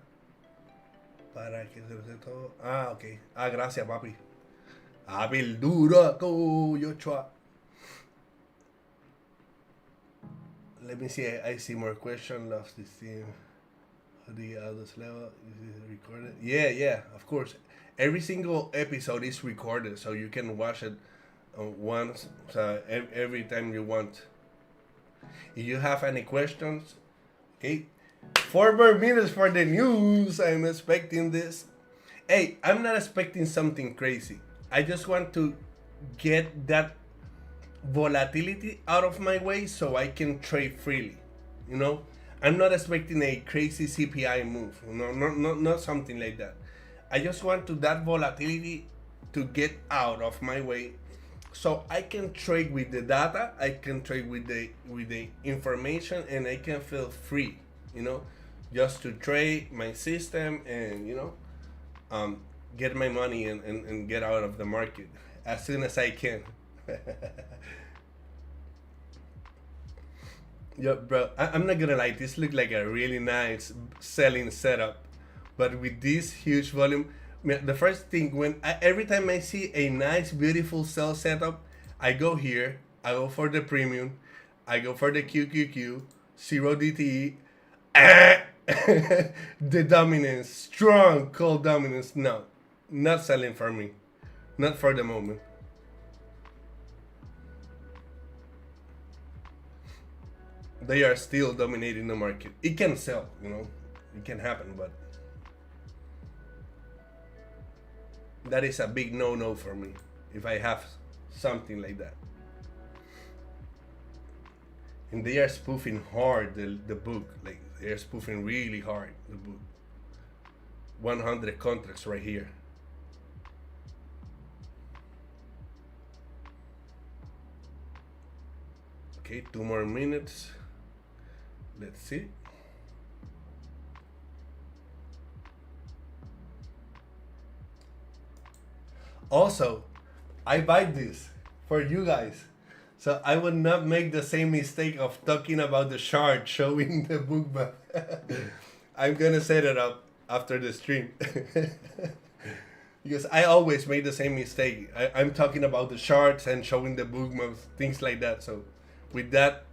para que se lo sé todo. Ah, ok. Ah, gracias, papi. Hábil duro, Yochoa. Let me see. I see more questions. Loves this team. How do you add this level? Is it recorded? Yeah, of course. Every single episode is recorded, so you can watch it once, every time you want. If you have any questions, okay. 4 more minutes for the news. I'm expecting this. Hey, I'm not expecting something crazy. I just want to get that volatility out of my way so I can trade freely. I'm not expecting a crazy CPI move. Not something like that. I just want that volatility to get out of my way so I can trade with the data, I can trade with the information, and I can feel free, just to trade my system and get my money and get out of the market as soon as I can. Yeah, bro, I'm not gonna lie, this looked like a really nice selling setup, but with this huge volume, the first thing, every time I see a nice beautiful sell setup, I go here, I go for the premium, I go for the QQQ, 0 DTE, the dominance, strong call dominance. No, not selling for me, not for the moment. They are still dominating the market. It can sell, it can happen, but that is a big no for me if I have something like that. And they are spoofing hard the book, like they're spoofing really hard the book. 100 contracts right here. Okay, 2 more minutes. Let's see. Also, I buy this for you guys, so I would not make the same mistake of talking about the chart showing the book map. I'm gonna set it up after the stream. Because I always make the same mistake. I'm talking about the charts and showing the book maps, things like that. So with that,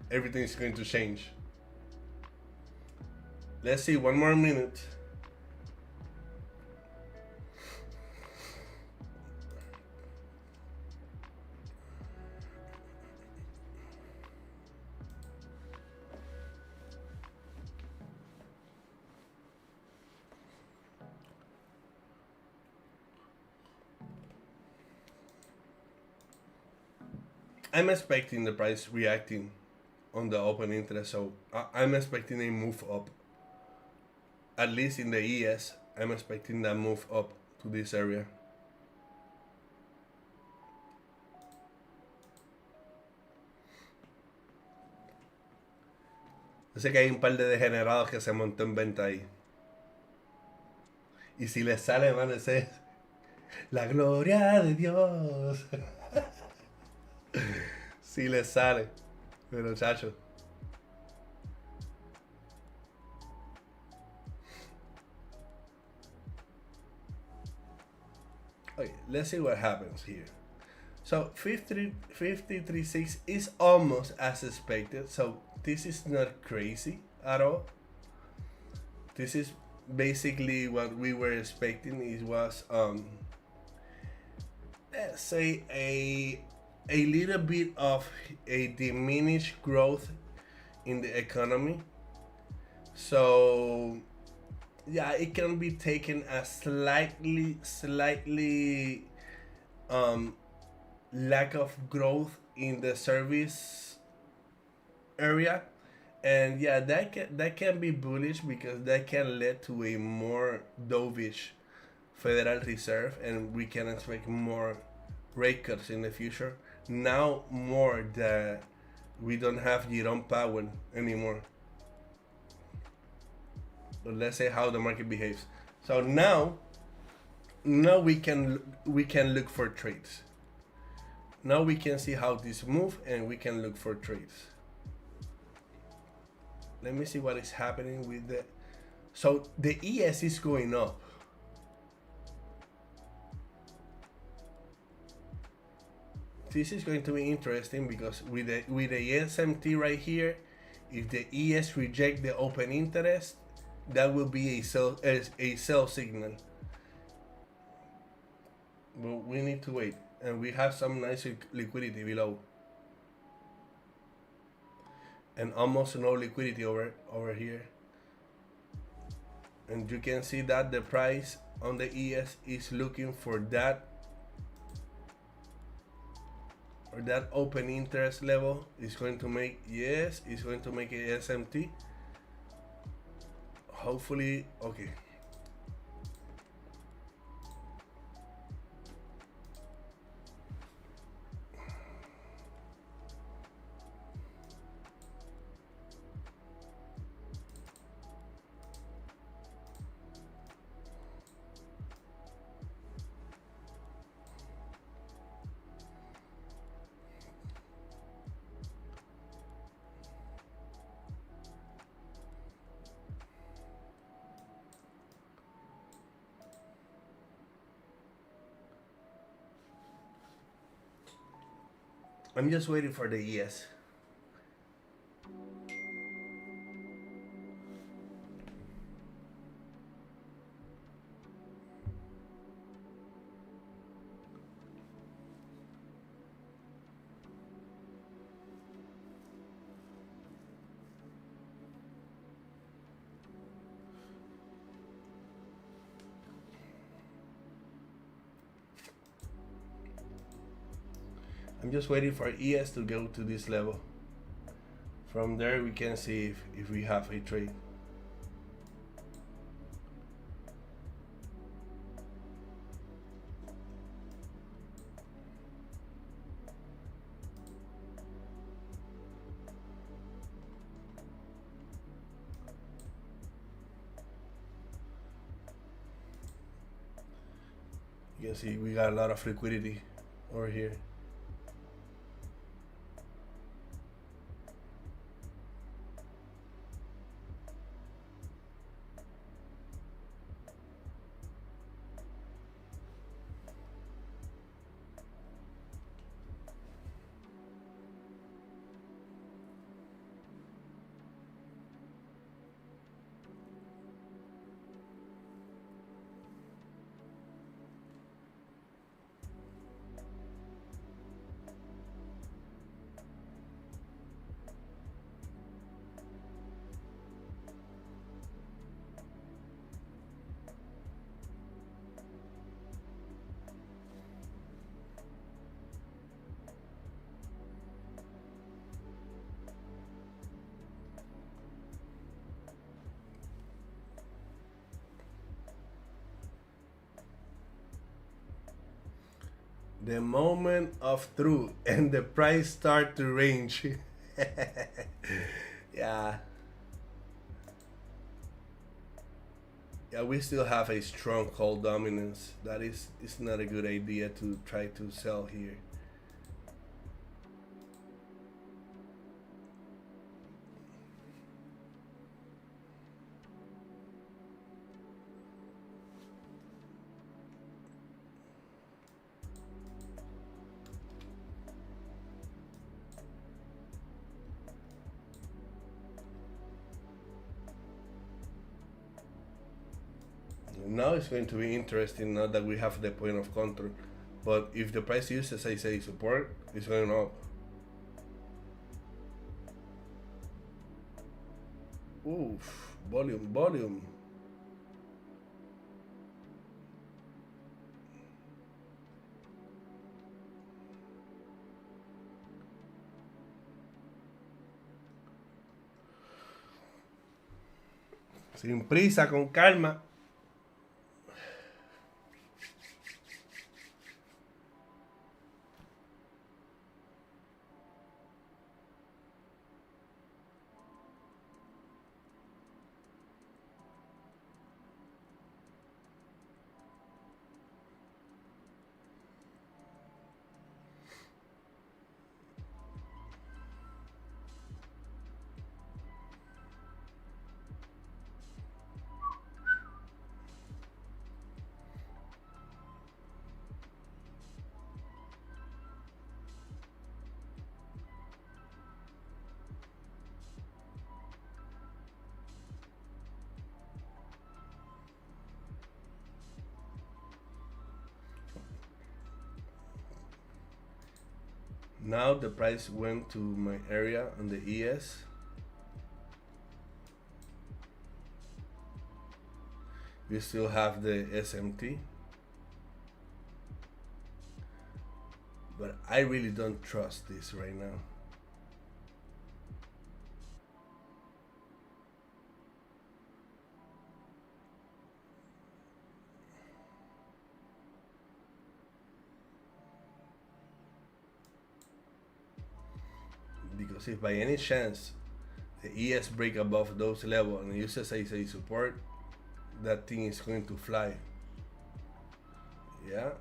everything is going to change. Let's see, 1 more minute. I'm expecting the price reacting on the open interest, so I'm expecting a move up. At least in the ES, I'm expecting that move up to this area. Yo sé que hay un par de degenerados que se montó en venta ahí. Y si les sale, man, ese es la gloria de Dios. Si les sale, pero chacho. Okay, let's see what happens here. So 53.6 is almost as expected. So this is not crazy at all. This is basically what we were expecting. It was let's say a little bit of a diminished growth in the economy. So yeah, it can be taken as slightly lack of growth in the service area, and yeah, that can be bullish because that can lead to a more dovish Federal Reserve, and we can expect more rate cuts in the future. Now more that we don't have Jerome Powell anymore. But let's say how the market behaves. So now we can look for trades. Now we can see how this move, and we can look for trades. Let me see what is happening with the. So the ES is going up. This is going to be interesting because with the SMT right here, if the ES reject the open interest, that will be a sell signal. But we need to wait, and we have some nice liquidity below, and almost no liquidity over here. And you can see that the price on the ES is looking for that, or that open interest level is going to make, yes, it's going to make a SMT. Hopefully, okay. I'm just waiting for the ES. I'm just waiting for ES to go to this level. From there we can see if we have a trade. You can see we got a lot of liquidity over here. The moment of truth and the price start to range. Yeah. Yeah, we still have a strong call dominance. That is, it's not a good idea to try to sell here. Now it's going to be interesting now that we have the point of control. But if the price uses, I say, support, it's going up. Oof, volume. Sin prisa, con calma. Now the price went to my area on the ES. We still have the SMT. But I really don't trust this right now. Because if by any chance the ES break above those levels and uses as a support, that thing is going to fly. Yeah.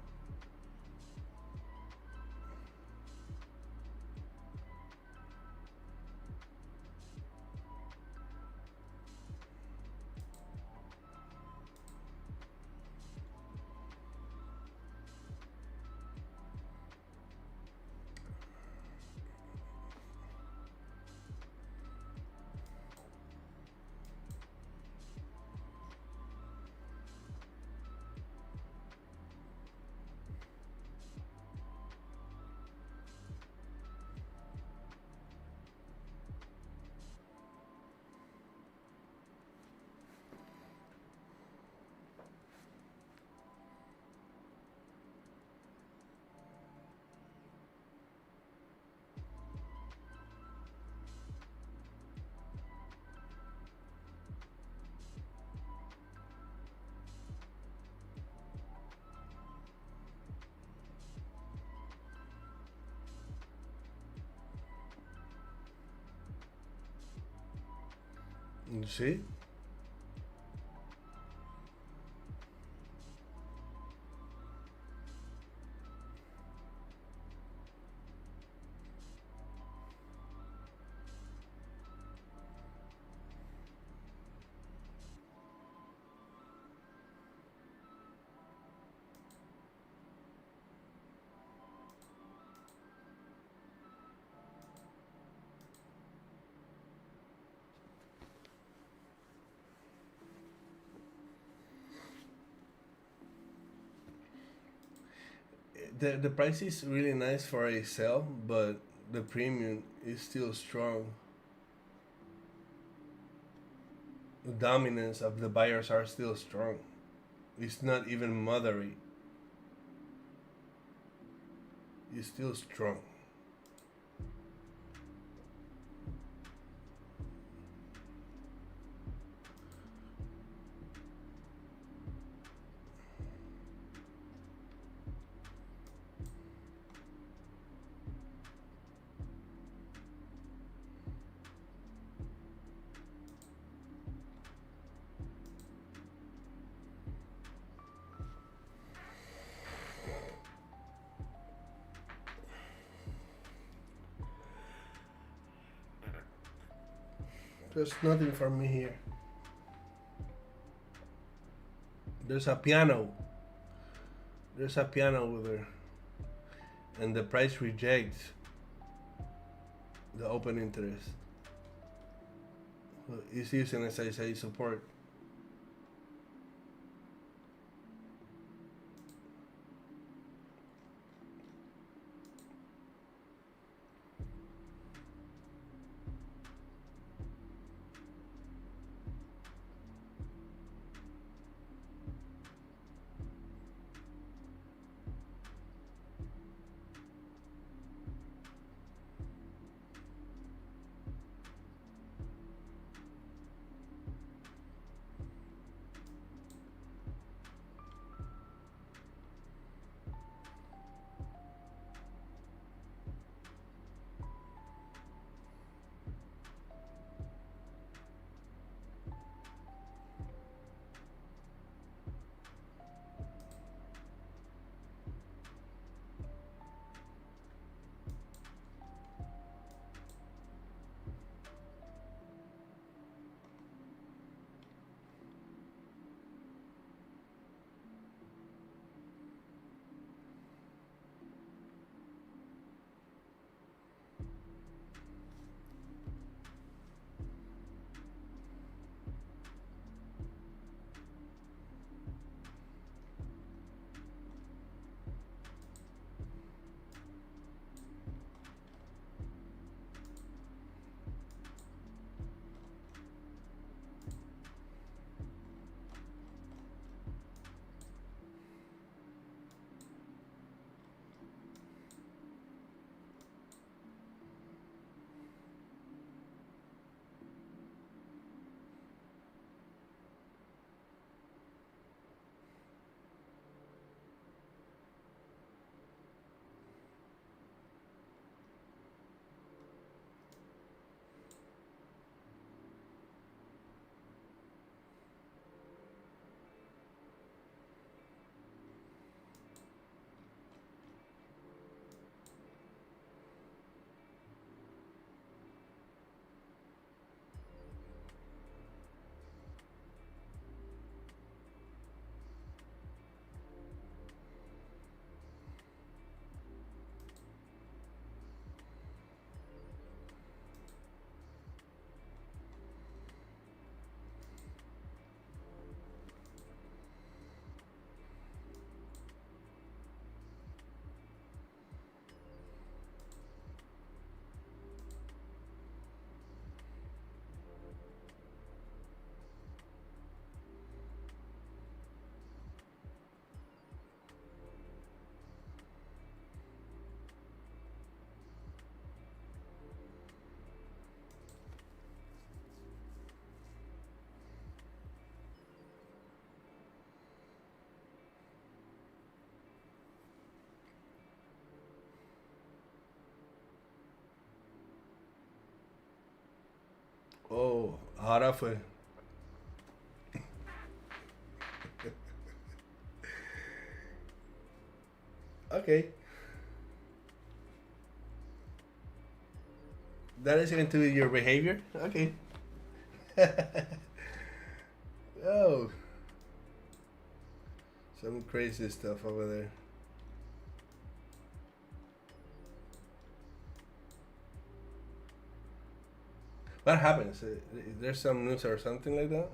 You see? The price is really nice for a sale, but the premium is still strong. The dominance of the buyers are still strong. It's not even moderate. It's still strong. There's nothing for me here. There's a piano. There's a piano over there. And the price rejects the open interest. It's using, as I say, support. Oh, ahora fue. Okay. That is into your behavior? Okay. Oh, some crazy stuff over there. What happens? There's some news or something like that?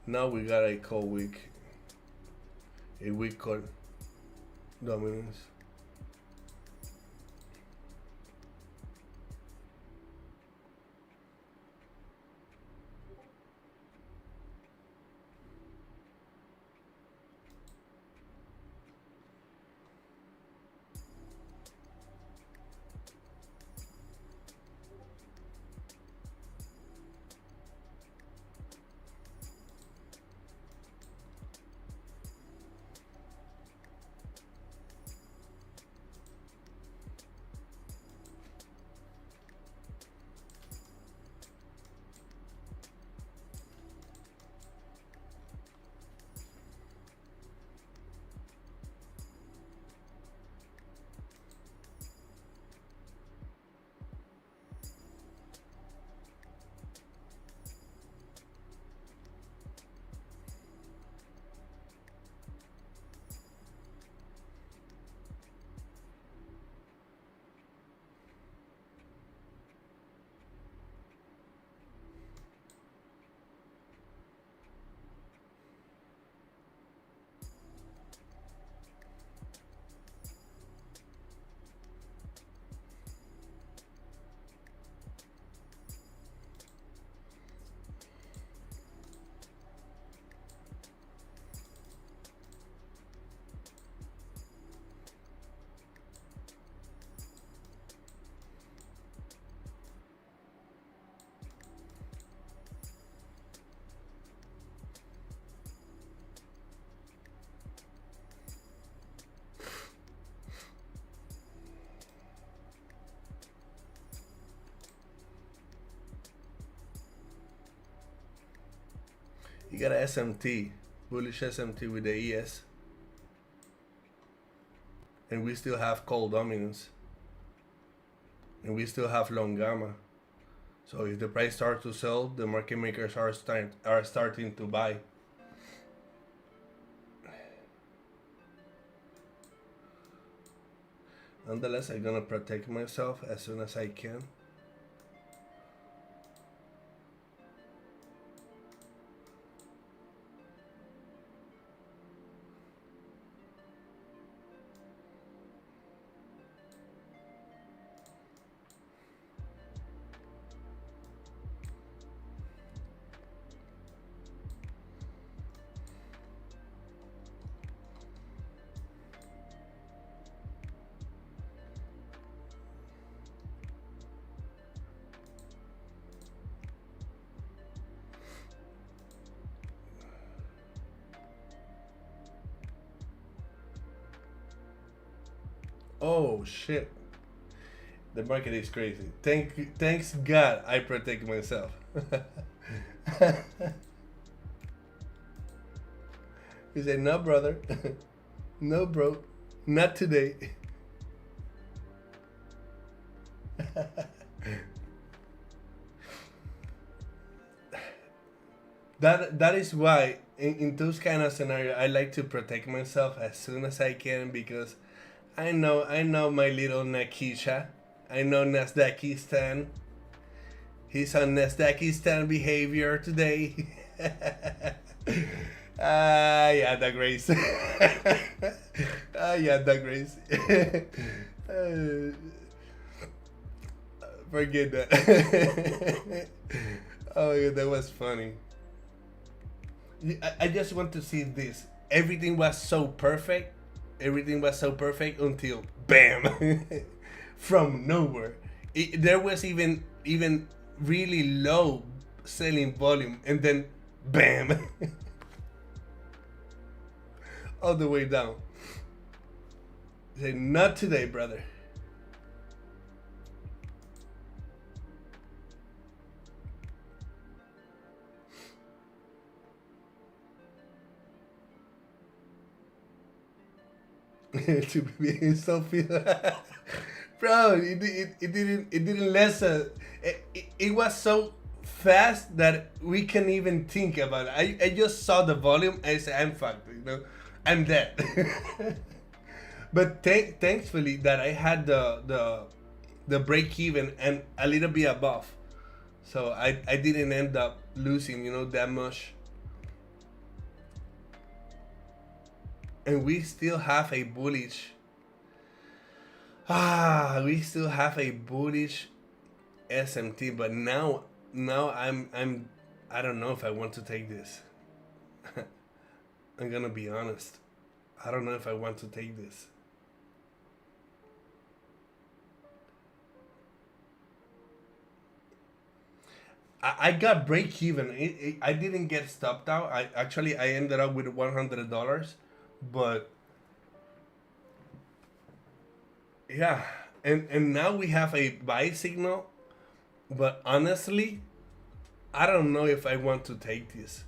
Now we got a call week. A week call dominance. You got a SMT, bullish SMT with the ES. And we still have call dominance. And we still have long gamma. So if the price starts to sell, the market makers are starting to buy. Nonetheless, I'm gonna protect myself as soon as I can. Oh shit. The market is crazy. Thanks God I protect myself. He said, no brother. No bro. Not today. That is why in those kind of scenarios I like to protect myself as soon as I can, because I know my little Nakisha. I know Nasdaqistan. He's on Nasdaqistan behavior today. Yeah, the grace. Yeah, the grace. Forget that. Oh, yeah, that was funny. I just want to see this. Everything was so perfect. Everything was so perfect until bam, from nowhere. There was even really low selling volume, and then bam, all the way down. Say, not today, brother. To be so feel, bro. It didn't lessen. It was so fast that we can't even think about it. I just saw the volume. I said, I'm fucked. You know, I'm dead. But thankfully that I had the break even and a little bit above, so I didn't end up losing, you know, that much. and we still have a bullish. We still have a bullish SMT, but now I don't know if I want to take this. I'm gonna be honest. I don't know if I want to take this. I got break even. I didn't get stopped out. I ended up with $100, but yeah, and now we have a buy signal. But honestly, I don't know if I want to take this.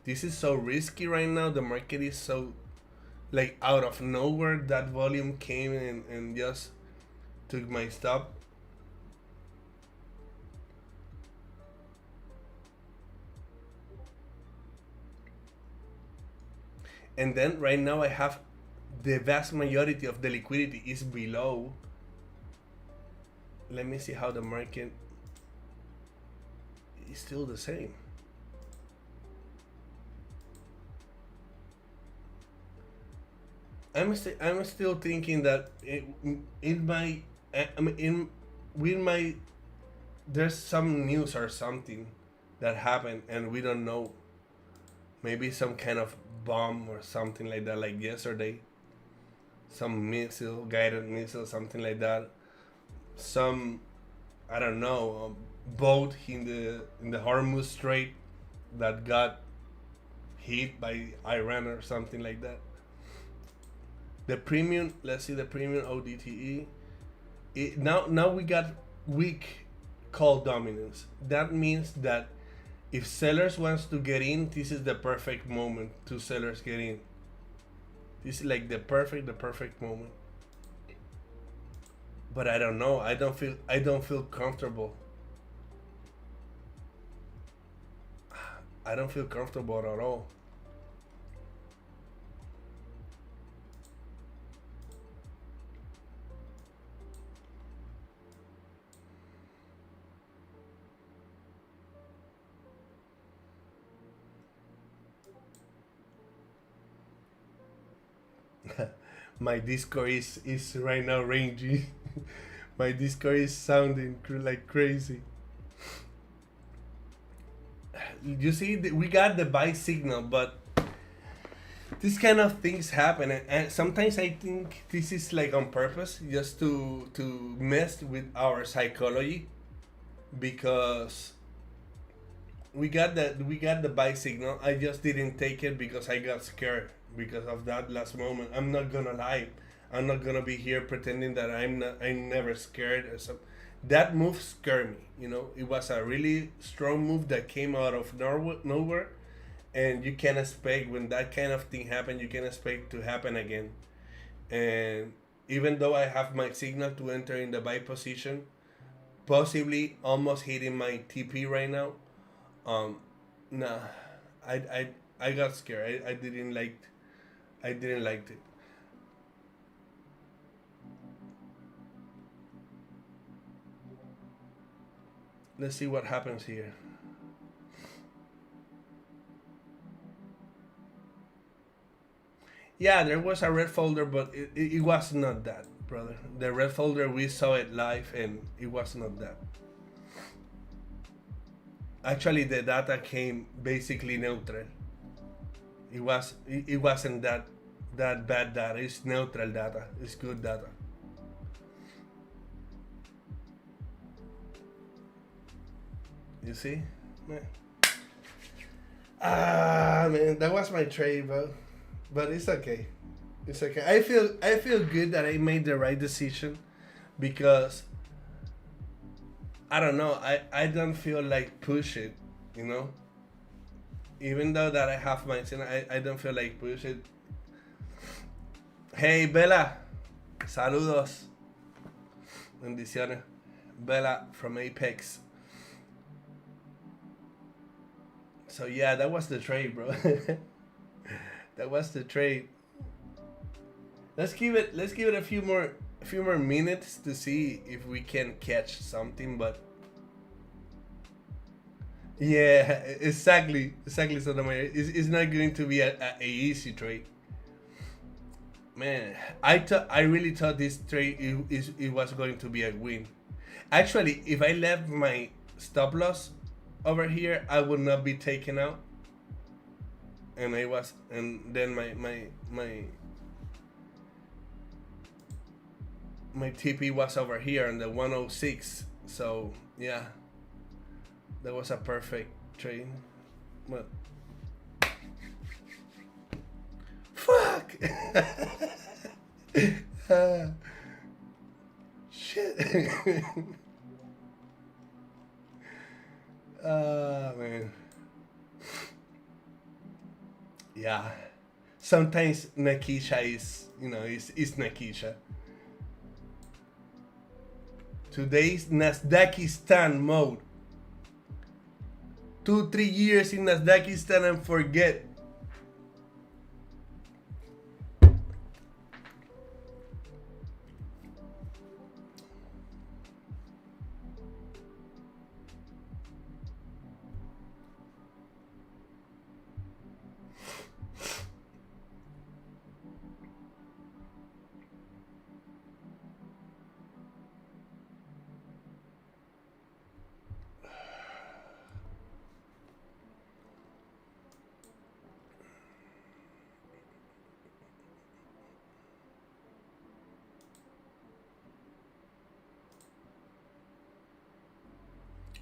This is so risky right now. The market is so like out of nowhere. That volume came and just took my stop. And then right now I have the vast majority of the liquidity is below. Let me see how the market is still the same. I'm still thinking that in my I mean in with my there's some news or something that happened and we don't know. Maybe some kind of bomb or something like that, like yesterday. Some missile, guided missile, something like that. Some, I don't know, boat in the Hormuz Strait that got hit by Iran or something like that. The premium, let's see the premium ODTE. Now we got weak call dominance. That means that if sellers wants to get in, this is the perfect moment to sellers get in. This is like the perfect moment. But I don't know. I don't feel comfortable. I don't feel comfortable at all. My Discord is right now rangy. My Discord is sounding like crazy. You see, we got the buy signal, but this kind of things happen, and sometimes I think this is like on purpose, just to mess with our psychology, because we got the buy signal. I just didn't take it because I got scared because of that last moment. I'm not gonna lie. I'm not gonna be here pretending that I'm never scared or something. That move scared me. You know, it was a really strong move that came out of nowhere, and you can expect when that kind of thing happen, you can expect to happen again. And even though I have my signal to enter in the buy position, possibly almost hitting my TP right now. Nah, I got scared. I didn't like it. Let's see what happens here. Yeah, there was a red folder, but it was not that, brother. The red folder, we saw it live, and it was not that. Actually, the data came basically neutral. It wasn't that bad data. It's neutral data. It's good data. You see? Man. Man, that was my trade, but it's okay. It's okay. I feel good that I made the right decision, because I don't know. I don't feel like push it, you know. Even though that I have my sin, I don't feel like push it. Hey Bella, saludos, bendiciones. Bella from Apex. So yeah, that was the trade, bro. That was the trade. Let's give it a few more minutes to see if we can catch something, but yeah, exactly. So it's not going to be a easy trade. Man, I really thought this trade it was going to be a win. Actually, if I left my stop loss over here, I would not be taken out. And I was, and then my TP was over here on the 106. So yeah, that was a perfect trade. But fuck. Shit. Man. Yeah. Sometimes Nakisha is, is Nakisha. Today's Nasdaqistan mode. 2-3 years in Nasdaqistan and forget.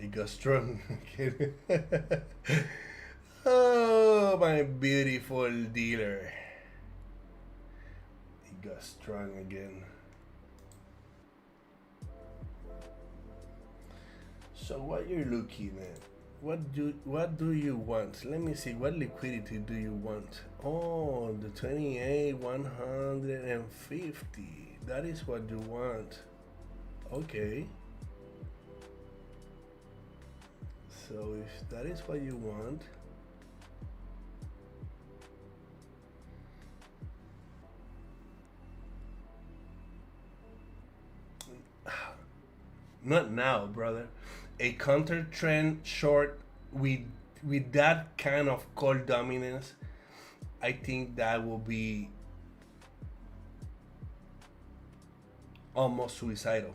It got strong. Oh, my beautiful dealer. It got strong again. So what you're looking at? What do you want? Let me see. What liquidity do you want? Oh, the 28 150. That is what you want. Okay. So if that is what you want, not now, brother. A counter trend short with that kind of call dominance, I think that will be almost suicidal.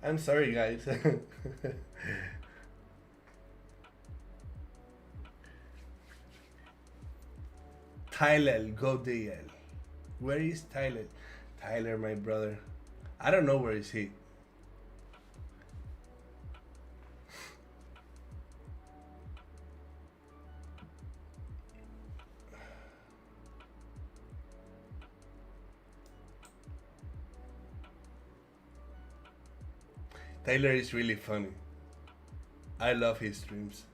I'm sorry, guys. Tyler, go DL. Where is Tyler? Tyler, my brother. I don't know where is he. Tyler is really funny. I love his streams.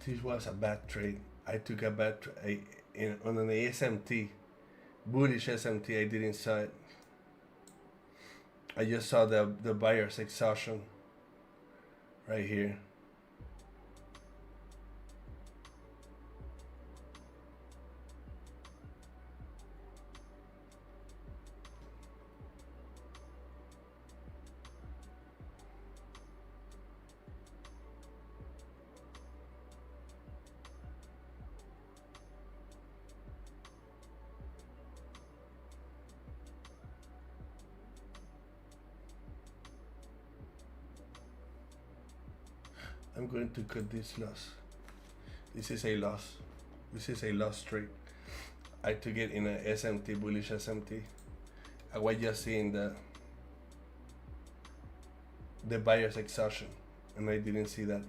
This was a bad trade. I took a bad on an SMT, bullish SMT. I didn't saw it. I just saw the buyer's exhaustion right here. I'm going to cut this loss. This is a loss. This is a loss trade. I took it in a SMT, bullish SMT. I was just seeing the buyer's exhaustion, and I didn't see that.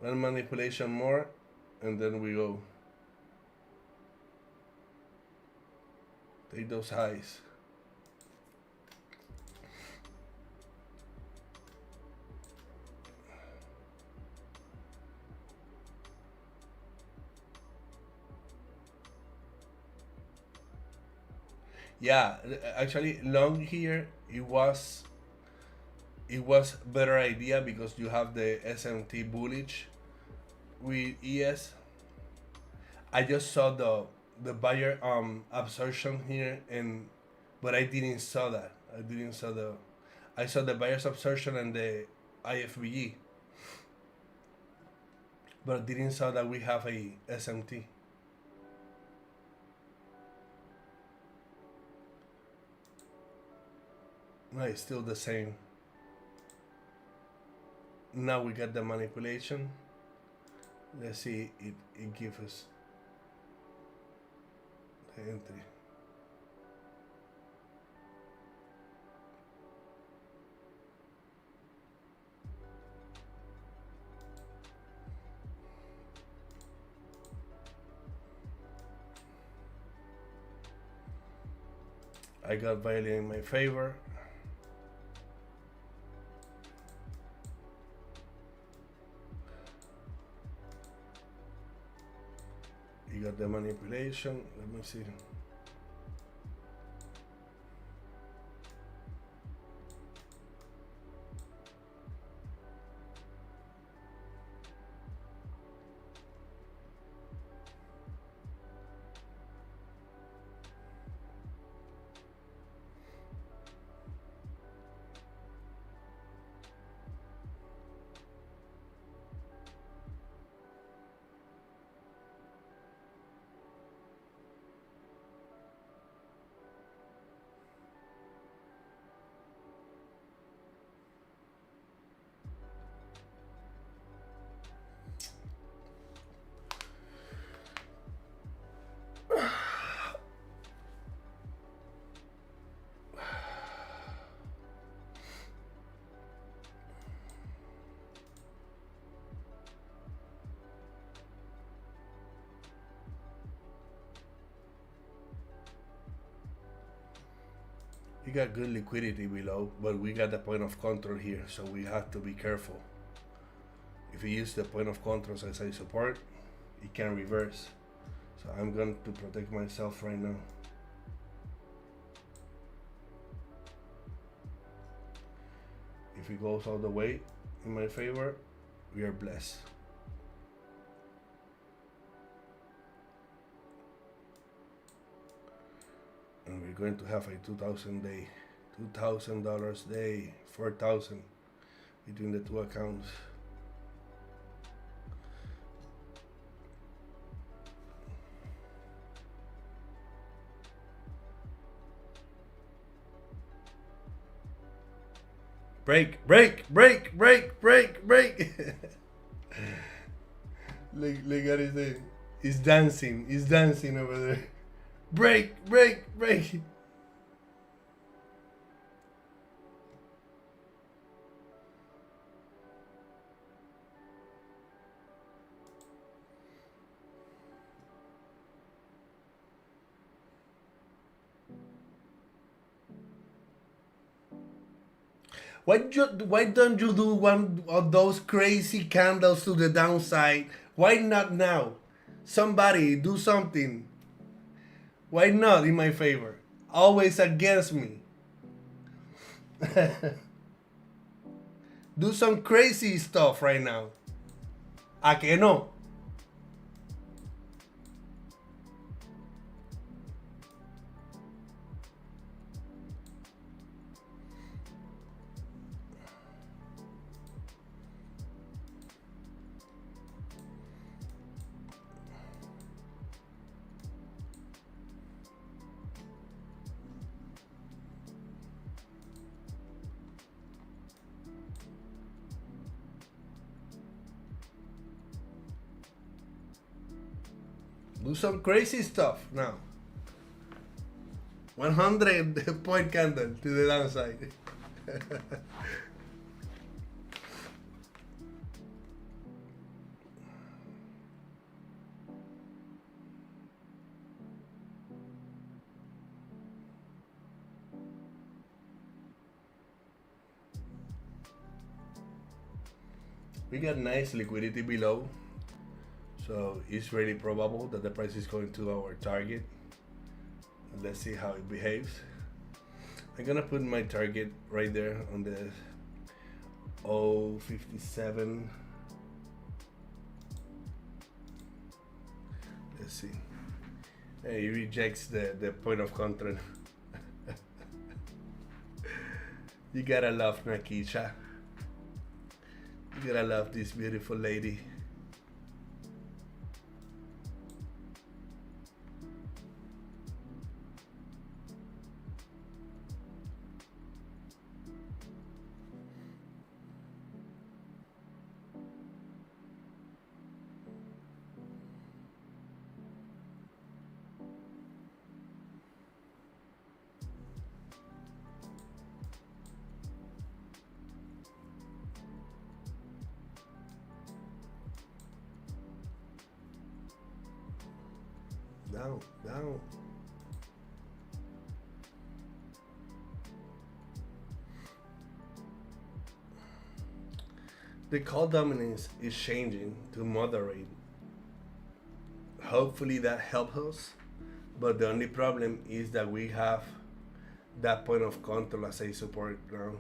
One manipulation more, and then we go. Take those highs. Yeah, actually, long here it was better idea because you have the SMT bullish with ES. I just saw the buyer absorption here, and but I didn't saw that. I didn't saw the I saw the buyer's absorption and the IFBE, but didn't saw that we have a SMT. No, it's still the same. Now we got the manipulation. Let's see, it gives us the entry. I got value in my favor. You got the manipulation. Let me see. You got good liquidity below, but we got the point of control here, so we have to be careful. If you use the point of control as a support, it can reverse. So I'm going to protect myself right now. If it goes all the way in my favor, we are blessed. And we're going to have a $2,000 day, 4,000 between the two accounts. Break, break, break, break, break, break. Look at his thing. He's dancing over there. Break, break, break. Why don't you do one of those crazy candles to the downside? Why not now? Somebody do something. Why not in my favor? Always against me. Do some crazy stuff right now. ¿A que no? Do some crazy stuff now. 100 point candle to the downside. We got nice liquidity below. So it's very probable that the price is going to our target. Let's see how it behaves. I'm gonna put my target right there on the 057. Let's see. Hey, he rejects the point of control. You gotta love Nakisha. You gotta love this beautiful lady. down, down. The call dominance is changing to moderate. Hopefully that helps us, but the only problem is that we have that point of control as a support now.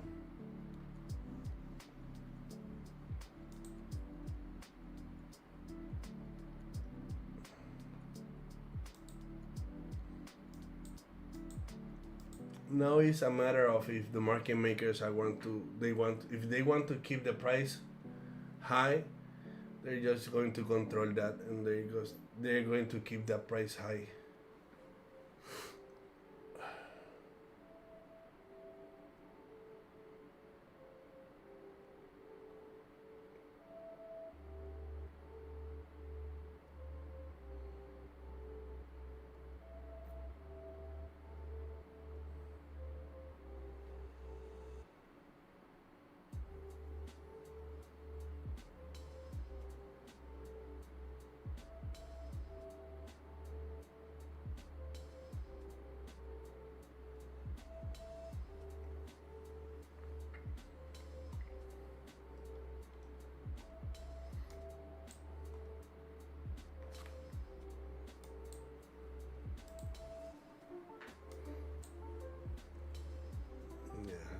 Now it's a matter of if the market makers if they want to keep the price high, they're just going to control that, and they're going to keep that price high.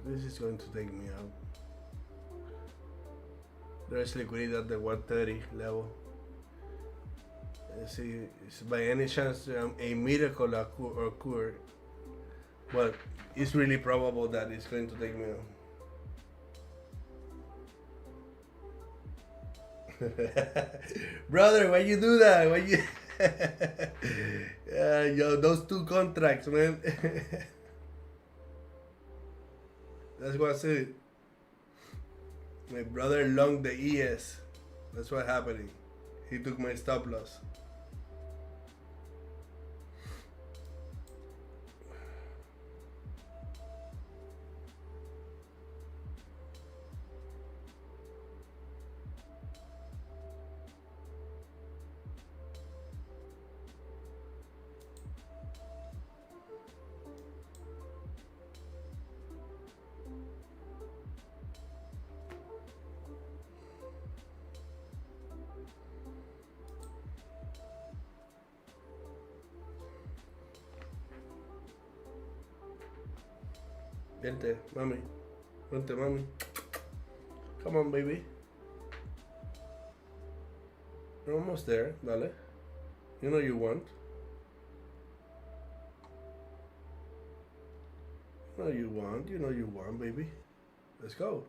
This is going to take me out. There's liquidity at the 130 level. Let's see, by any chance a miracle occur, but it's really probable that it's going to take me out. Brother, why you do that? Why you? Yo, those two contracts, man. That's what I said. My brother long the ES. That's what happening. He took my stop loss. Vente, mami. Vente, mami. Come on, baby. We're almost there, dale. You know you want. You know you want, baby. Let's go.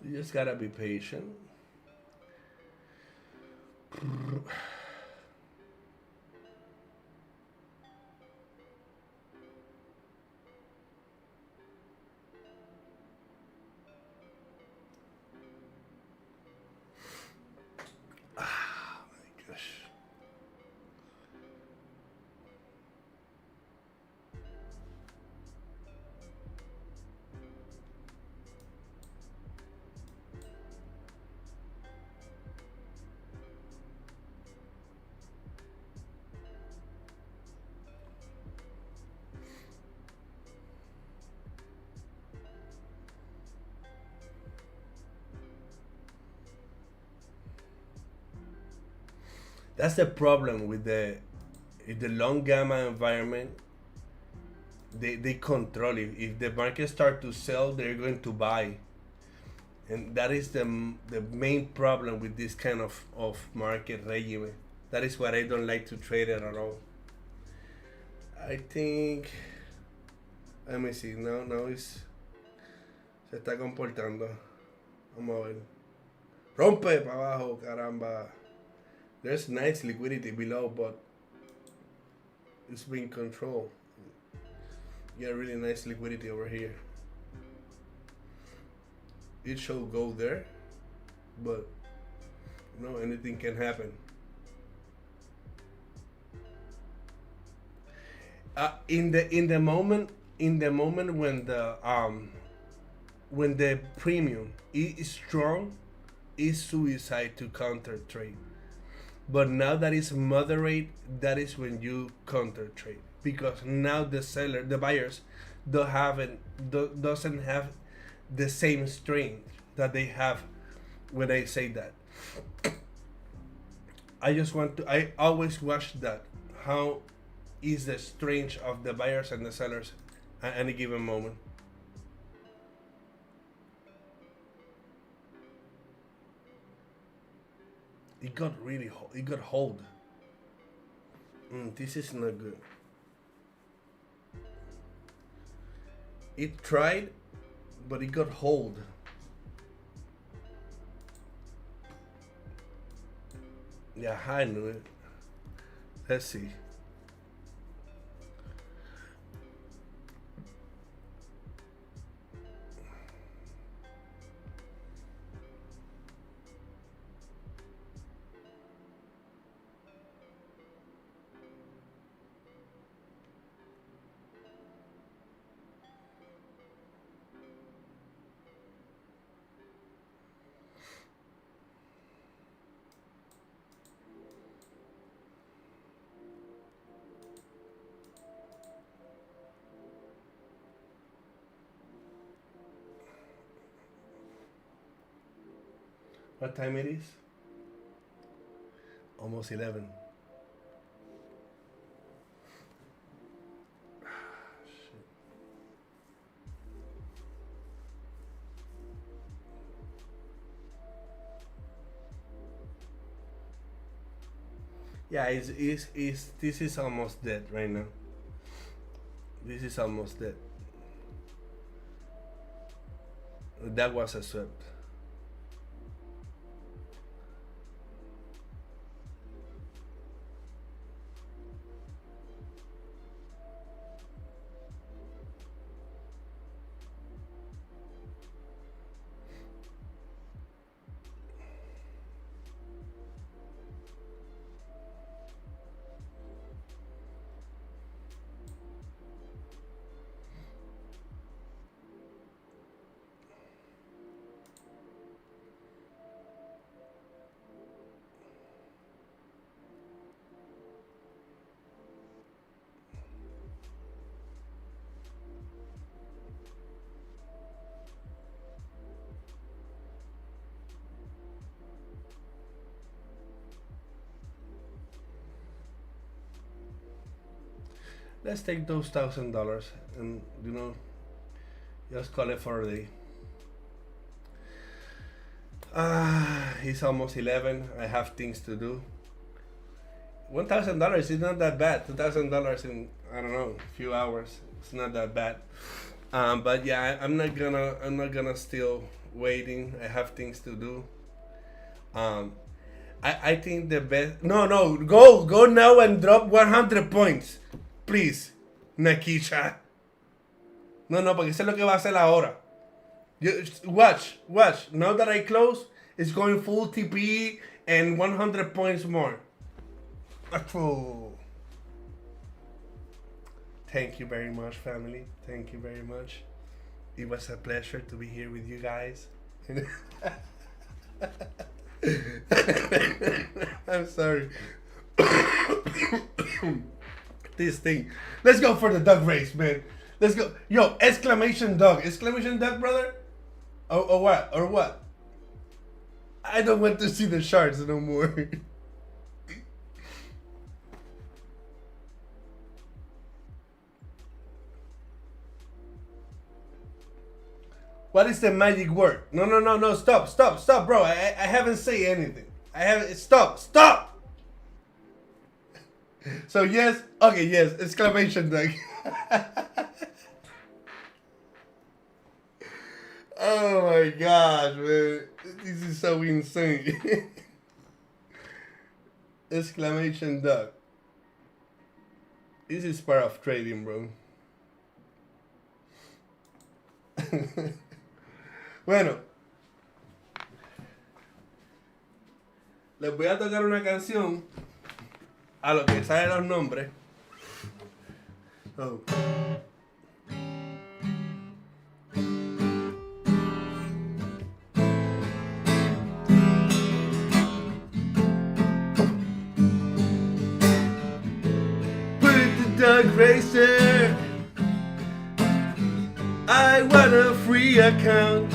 You just gotta be patient. Ah, my gosh. That's the problem with the long gamma environment. They control it. If the market start to sell, they're going to buy, And that is the main problem with this kind of market regime. That is what I don't like to trade it at all. I think, let me see, no es, se está comportando. Vamos a ver. Rompe para abajo, caramba. There's nice liquidity below, but it's being controlled. Yeah, really nice liquidity over here. It should go there, but anything can happen. In the moment when the premium is strong, is suicide to counter trade. But now that is moderate, that is when you counter trade, because now the buyers doesn't have the same strength that they have when I say that. I always watch that, how is the strength of the buyers and the sellers at any given moment. It got hold. This is not good. It tried, but it got hold. Yeah, I knew it. Let's see. What time it is? Almost 11. Shit. Yeah, this is almost dead right now. This is almost dead. That was a swept. Let's take those $1,000 and just call it for a day. It's almost 11. I have things to do. $1,000 is not that bad. $2,000 in, I don't know, a few hours. It's not that bad. But yeah, I'm not gonna still waiting. I have things to do. I think the best. No, go now and drop 100 points, please, Nakisha. No, porque eso es lo que va a hacer ahora. Watch. Now that I close, it's going full TP and 100 points more. Oh. Thank you very much, family. Thank you very much. It was a pleasure to be here with you guys. I'm sorry. This thing. Let's go for the dog race, man. Let's go. Yo, exclamation dog. Exclamation dog, brother? Or what? Or what? I don't want to see the shards no more. What is the magic word? No, no, no, no. Stop, stop, stop, bro. I haven't said anything. I haven't. Stop, stop. So yes. Okay, yes. Exclamation mark. Oh my gosh, man. This is so insane. Exclamation duck. This is part of trading, bro. Bueno, les voy a tocar una canción a lo que salen los nombres. Oh. Duck racer, I want a free account.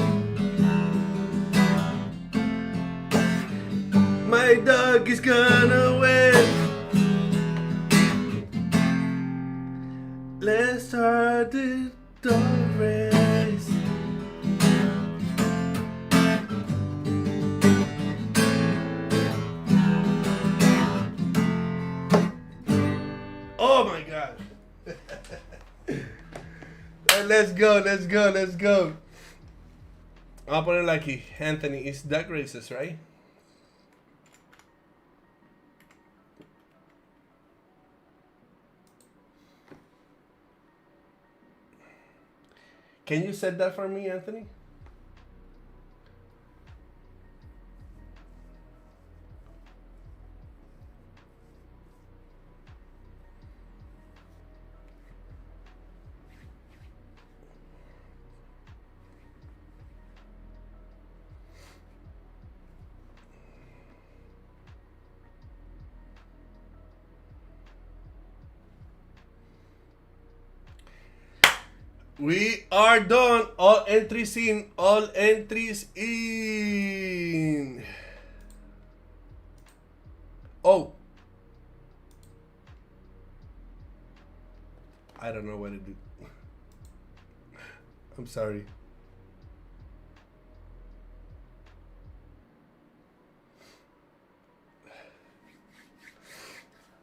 My dog is gonna win. Let's start the dog race. Oh my God. Let's go, let's go, let's go. I'll put it like Anthony is duck races, right? Can you set that for me, Anthony? We are done. All entries in. All entries in. Oh. I don't know what to do. I'm sorry.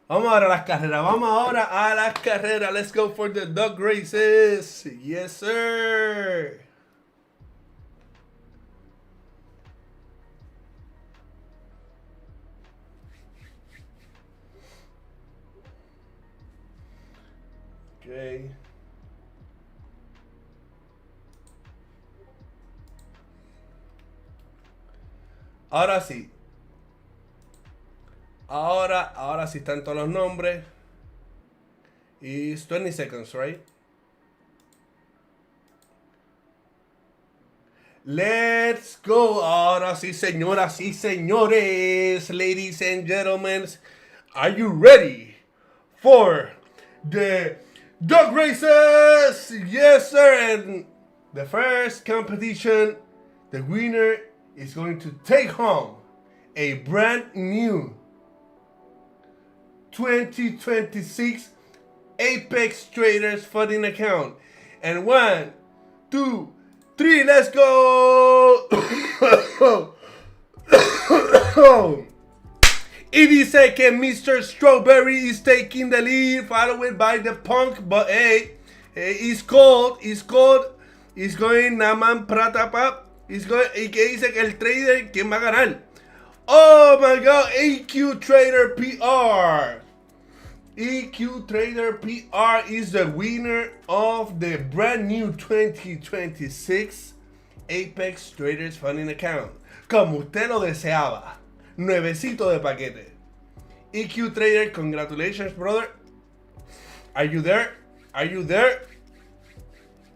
Vamos ahora a las carreras. Vamos ahora a las carreras. Let's go for the dog races. Yes, sir. Okay. Ahora sí. Ahora sí están todos los nombres. It's 20 seconds, right? Let's go. Ahora sí, señoras y señores. Ladies and gentlemen. Are you ready for the dog races? Yes, sir. And the first competition, the winner is going to take home a brand new 2026 Apex Traders funding account. And 1, 2, 3, let's go. It dice que Mr. Strawberry is taking the lead, followed by the Punk, but hey, it's cold, it's going Naman Pratapap, it's going, y que dice que el trader, ¿quién va a ganar? Oh my God, EQ Trader PR. EQ Trader PR is the winner of the brand new 2026 Apex Traders Funding Account. Como usted lo deseaba. Nuevecito de paquete. EQ Trader, congratulations, brother. Are you there? Are you there?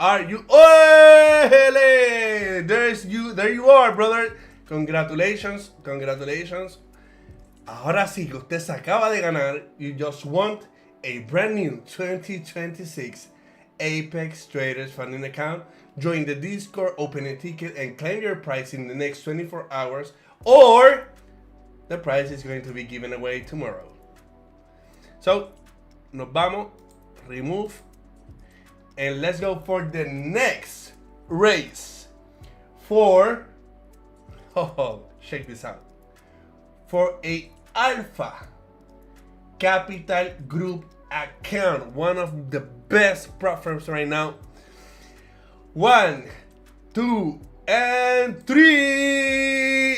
Are you? Oh, hele! There you are, brother. Congratulations, congratulations. Ahora sí que usted se acaba de ganar. You just won a brand new 2026 Apex Traders Funding Account. Join the Discord, open a ticket, and claim your prize in the next 24 hours. Or the prize is going to be given away tomorrow. So, nos vamos. Remove. And let's go for the next race. for, check this out, for a alpha capital group account, one of the best platforms right now. 1, 2, and 3.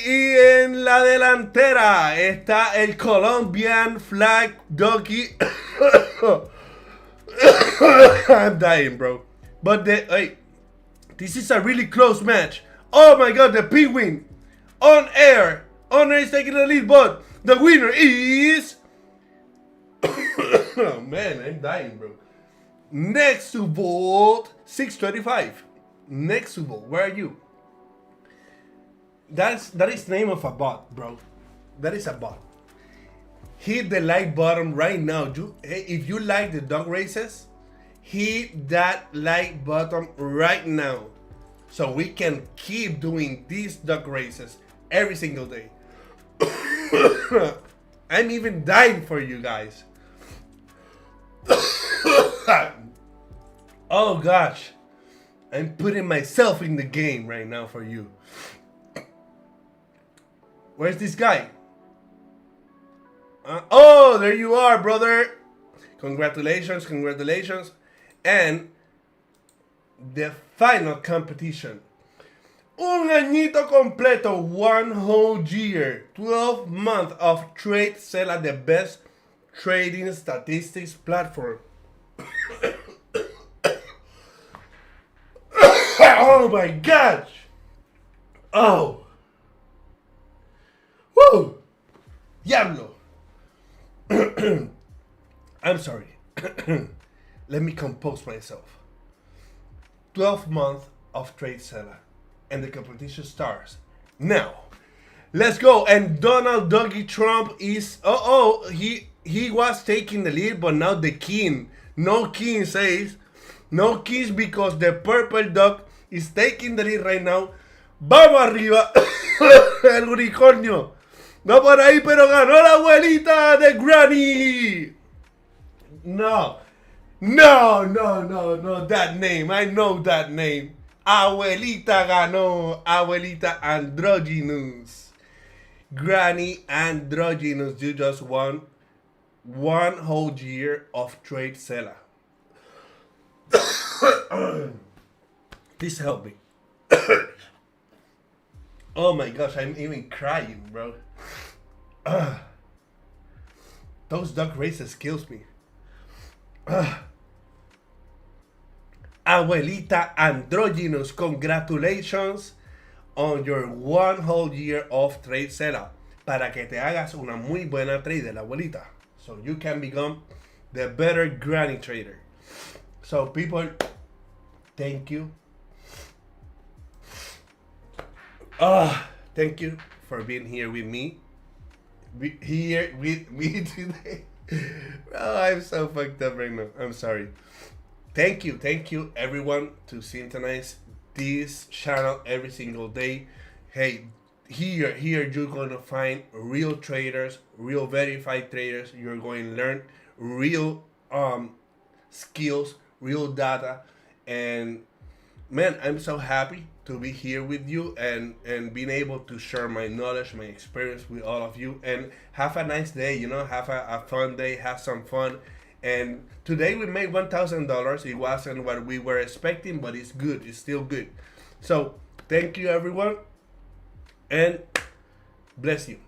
Y en la delantera está el Colombian flag doggy. I'm dying, bro. But this is a really close match. Oh my god, the penguin on air. On air is taking the lead, but the winner is. Oh man, I'm dying, bro. Next to Volt 625. Next to Volt, where are you? That is the name of a bot, bro. That is a bot. Hit the like button right now. If you like the dog races, hit that like button right now, so we can keep doing these dog races every single day. I'm even dying for you guys. Oh gosh, I'm putting myself in the game right now for you. Where's this guy? Oh, there you are, brother. Congratulations, congratulations. And the final competition. Un añito completo, 1 whole year, 12 months of trade sell at the best trading statistics platform. Oh my gosh. Oh. Woo. Diablo. I'm sorry. Let me compose myself. 12 months of trade seller, and the competition starts now. Let's go. And Donald Dougie Trump is he was taking the lead, but now the king, no king says, no kings, because the purple dog is taking the lead right now. Vamos arriba. El unicornio no por ahí, pero ganó la abuelita de Granny. No, that name, I know that name. Abuelita ganó, Abuelita Androgynous. Granny Androgynous, you just won 1 whole year of trade seller. Please help me. Oh my gosh, I'm even crying, bro. Those duck races kills me. Abuelita Androgynous, congratulations on your 1 whole year of trade setup. Para que te hagas una muy buena trader, abuelita. So you can become the better granny trader. So people, thank you. Thank you for being here with me. Here with me today. Oh, I'm so fucked up right now. I'm sorry. Thank you everyone to synchronize this channel every single day. Hey, here you're gonna find real traders, real verified traders. You're going to learn real skills, real data, and man, I'm so happy to be here with you and being able to share my knowledge, my experience with all of you, and have a nice day, you know, have a fun day, have some fun. And today we made $1,000. It wasn't what we were expecting, but it's good. It's still good. So thank you everyone, and bless you.